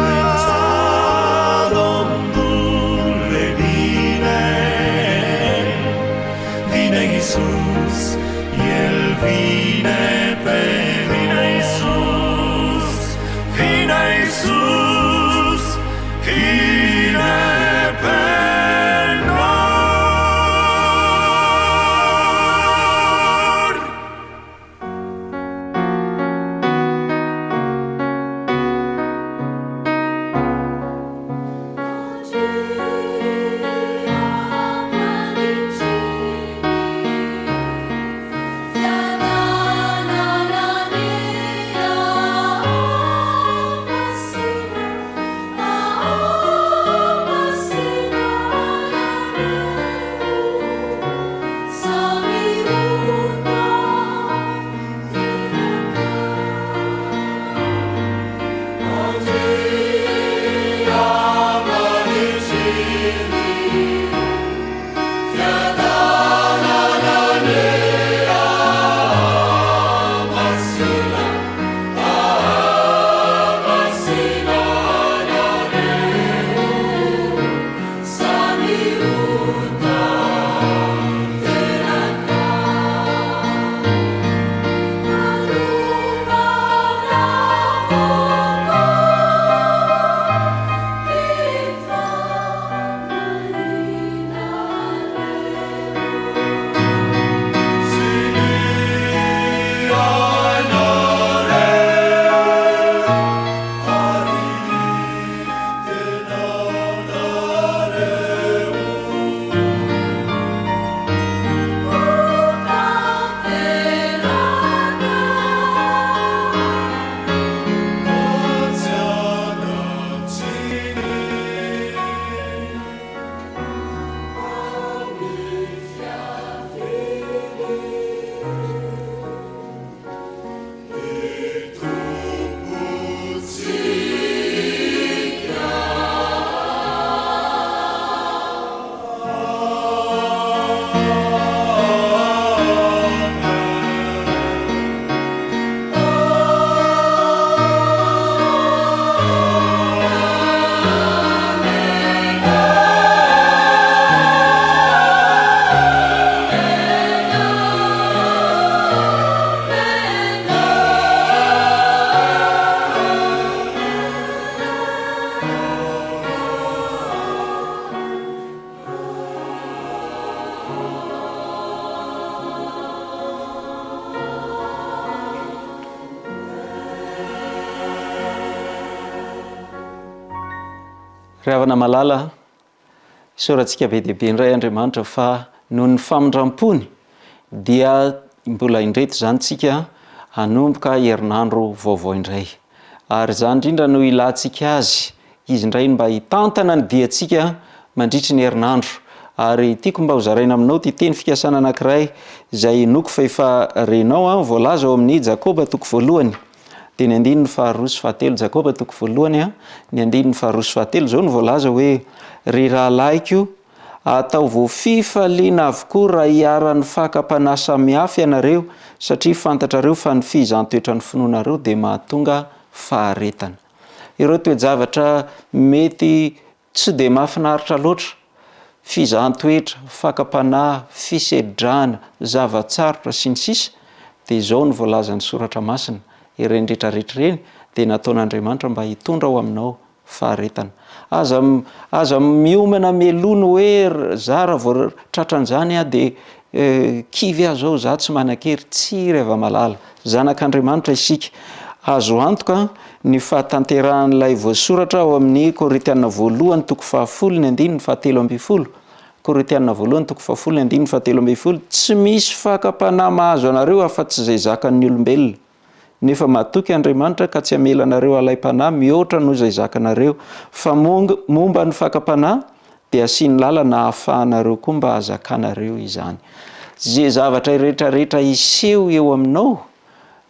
Domnul revine. Vine Iisus, El vine pe vine Iisus, vine Iisus, vine pe noi.
Ry havana malala, isaorantsika be dehibe indray Andriamanitra fa noho ny famindram-pony dia mbola indreto zany tsika hanomboka herinandro vaovao indray, ary zany indrindra no ilantsika azy izy indray mba hitantana ny diatsika mandritry ny herinandro. Ary tiako mba hozaraina aminao ty teny fikasana anankiray izay noko fa efa renao voalaza ao amin'ny Jakoba toko voalohany, dia ny 9:7 Jakoba toko voalohany ny 9:7 zao no voalaza hoe ry rahalaiko atao voafifaliana avokoa raha hiara-ny fakapanahy samihafa ianareo, satria fantatrareo fa ny fihizan-toetra ny finoanareo dia mahatonga faharetana. Ireo toe-javatra mety tsy dia mahafinaritra loatra, fihizan-toetra, fakapanahy, fisedidrana, zavatsarotra sy ny sisa, dia izao ny voalazan'ny soratra masina, ireny rehetrarehetra ireny dia nataon'Andriamanitra mba hitondra ao aminao faharetana. Aza miomana melono hoe zara vao tratran'izany dia kivy azo za tsy manan-kery, tsy reva malala, zanak'Andriamanitra isika. Azo antoka ny fahatanteran'ilay voasoratra ao amin'ny Korintiana voalohany toko 10:7, Korintiana voalohany toko 10:7, tsy misy fakapanahy mahazo anareo afa-tsy izay zakan'ny olombelona, nefa mahatoky Andriamanitra ka tsy hamela anareo alay-panahy mihoatra noho izay zakanareo, fa momba ny fakapanahy dia asiany lalana hahafahanareo koa mba hazakanareo izany. Zay zavatra rehetrarehetra iseho eo aminao,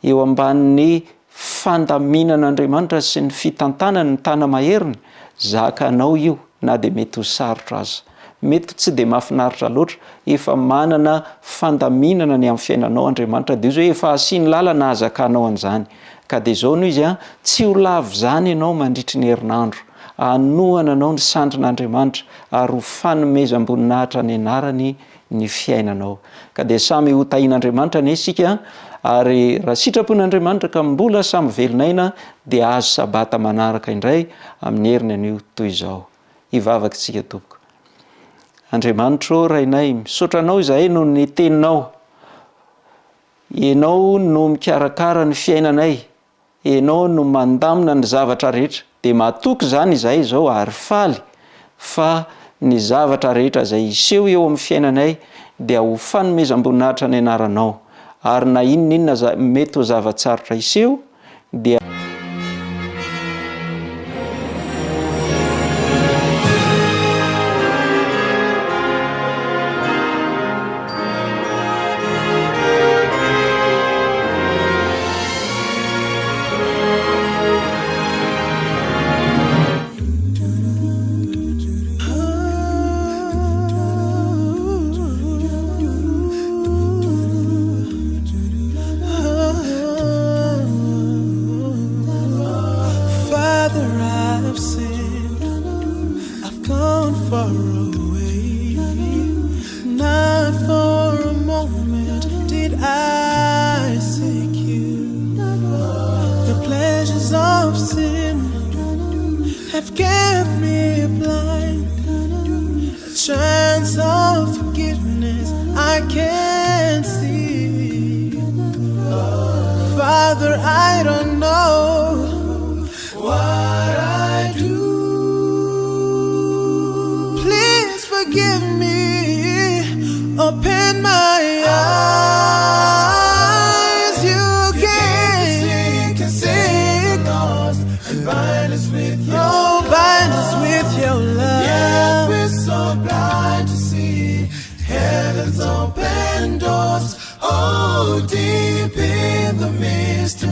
eo ambanin'ny fandaminan'Andriamanitra sy ny fitantanany ny tana maheriny, zakanao io na dia mety ho sarotra aza, mety tsy dia mahafinaritra loatra, efa manana fandaminana ny amin'ny fiainanao Andriamanitra, dia zao efa asiany lalana hazakanao an'izany. Ka dia zao noho izy tsy ho lavo zany ianao mandritry ny herinandro, hanohana anao ny sandrin'Andriamanitra ary ho fanomezam-boninahitra ny anarany ny fiainanao. Ka dia samy ho tahin'Andriamanitra ny isika, ary raha sitrapon'Andriamanitra ka mbola samy velonaina dia azo sabata manaraka indray amin'ny heriny anio toy izao. Hivavaka isika tompoko. Andriamanitra rainay, misaotra anao izahay noho ny teninao, ianao no mikarakara ny fiainanay, ianao no mandamina ny zavatra rehetra, dia mahatoky zany izahay izao ary faly fa ny zavatra rehetra izay iseho eo amin'ny fiainanay dia ho fanomezam-boninahitra ny anaranao, ary na inona mety ho zavatsarotra iseho dia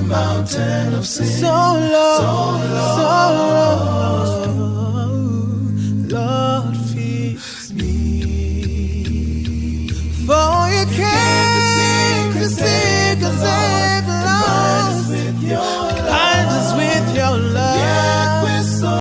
mountain of sin, so long, so long.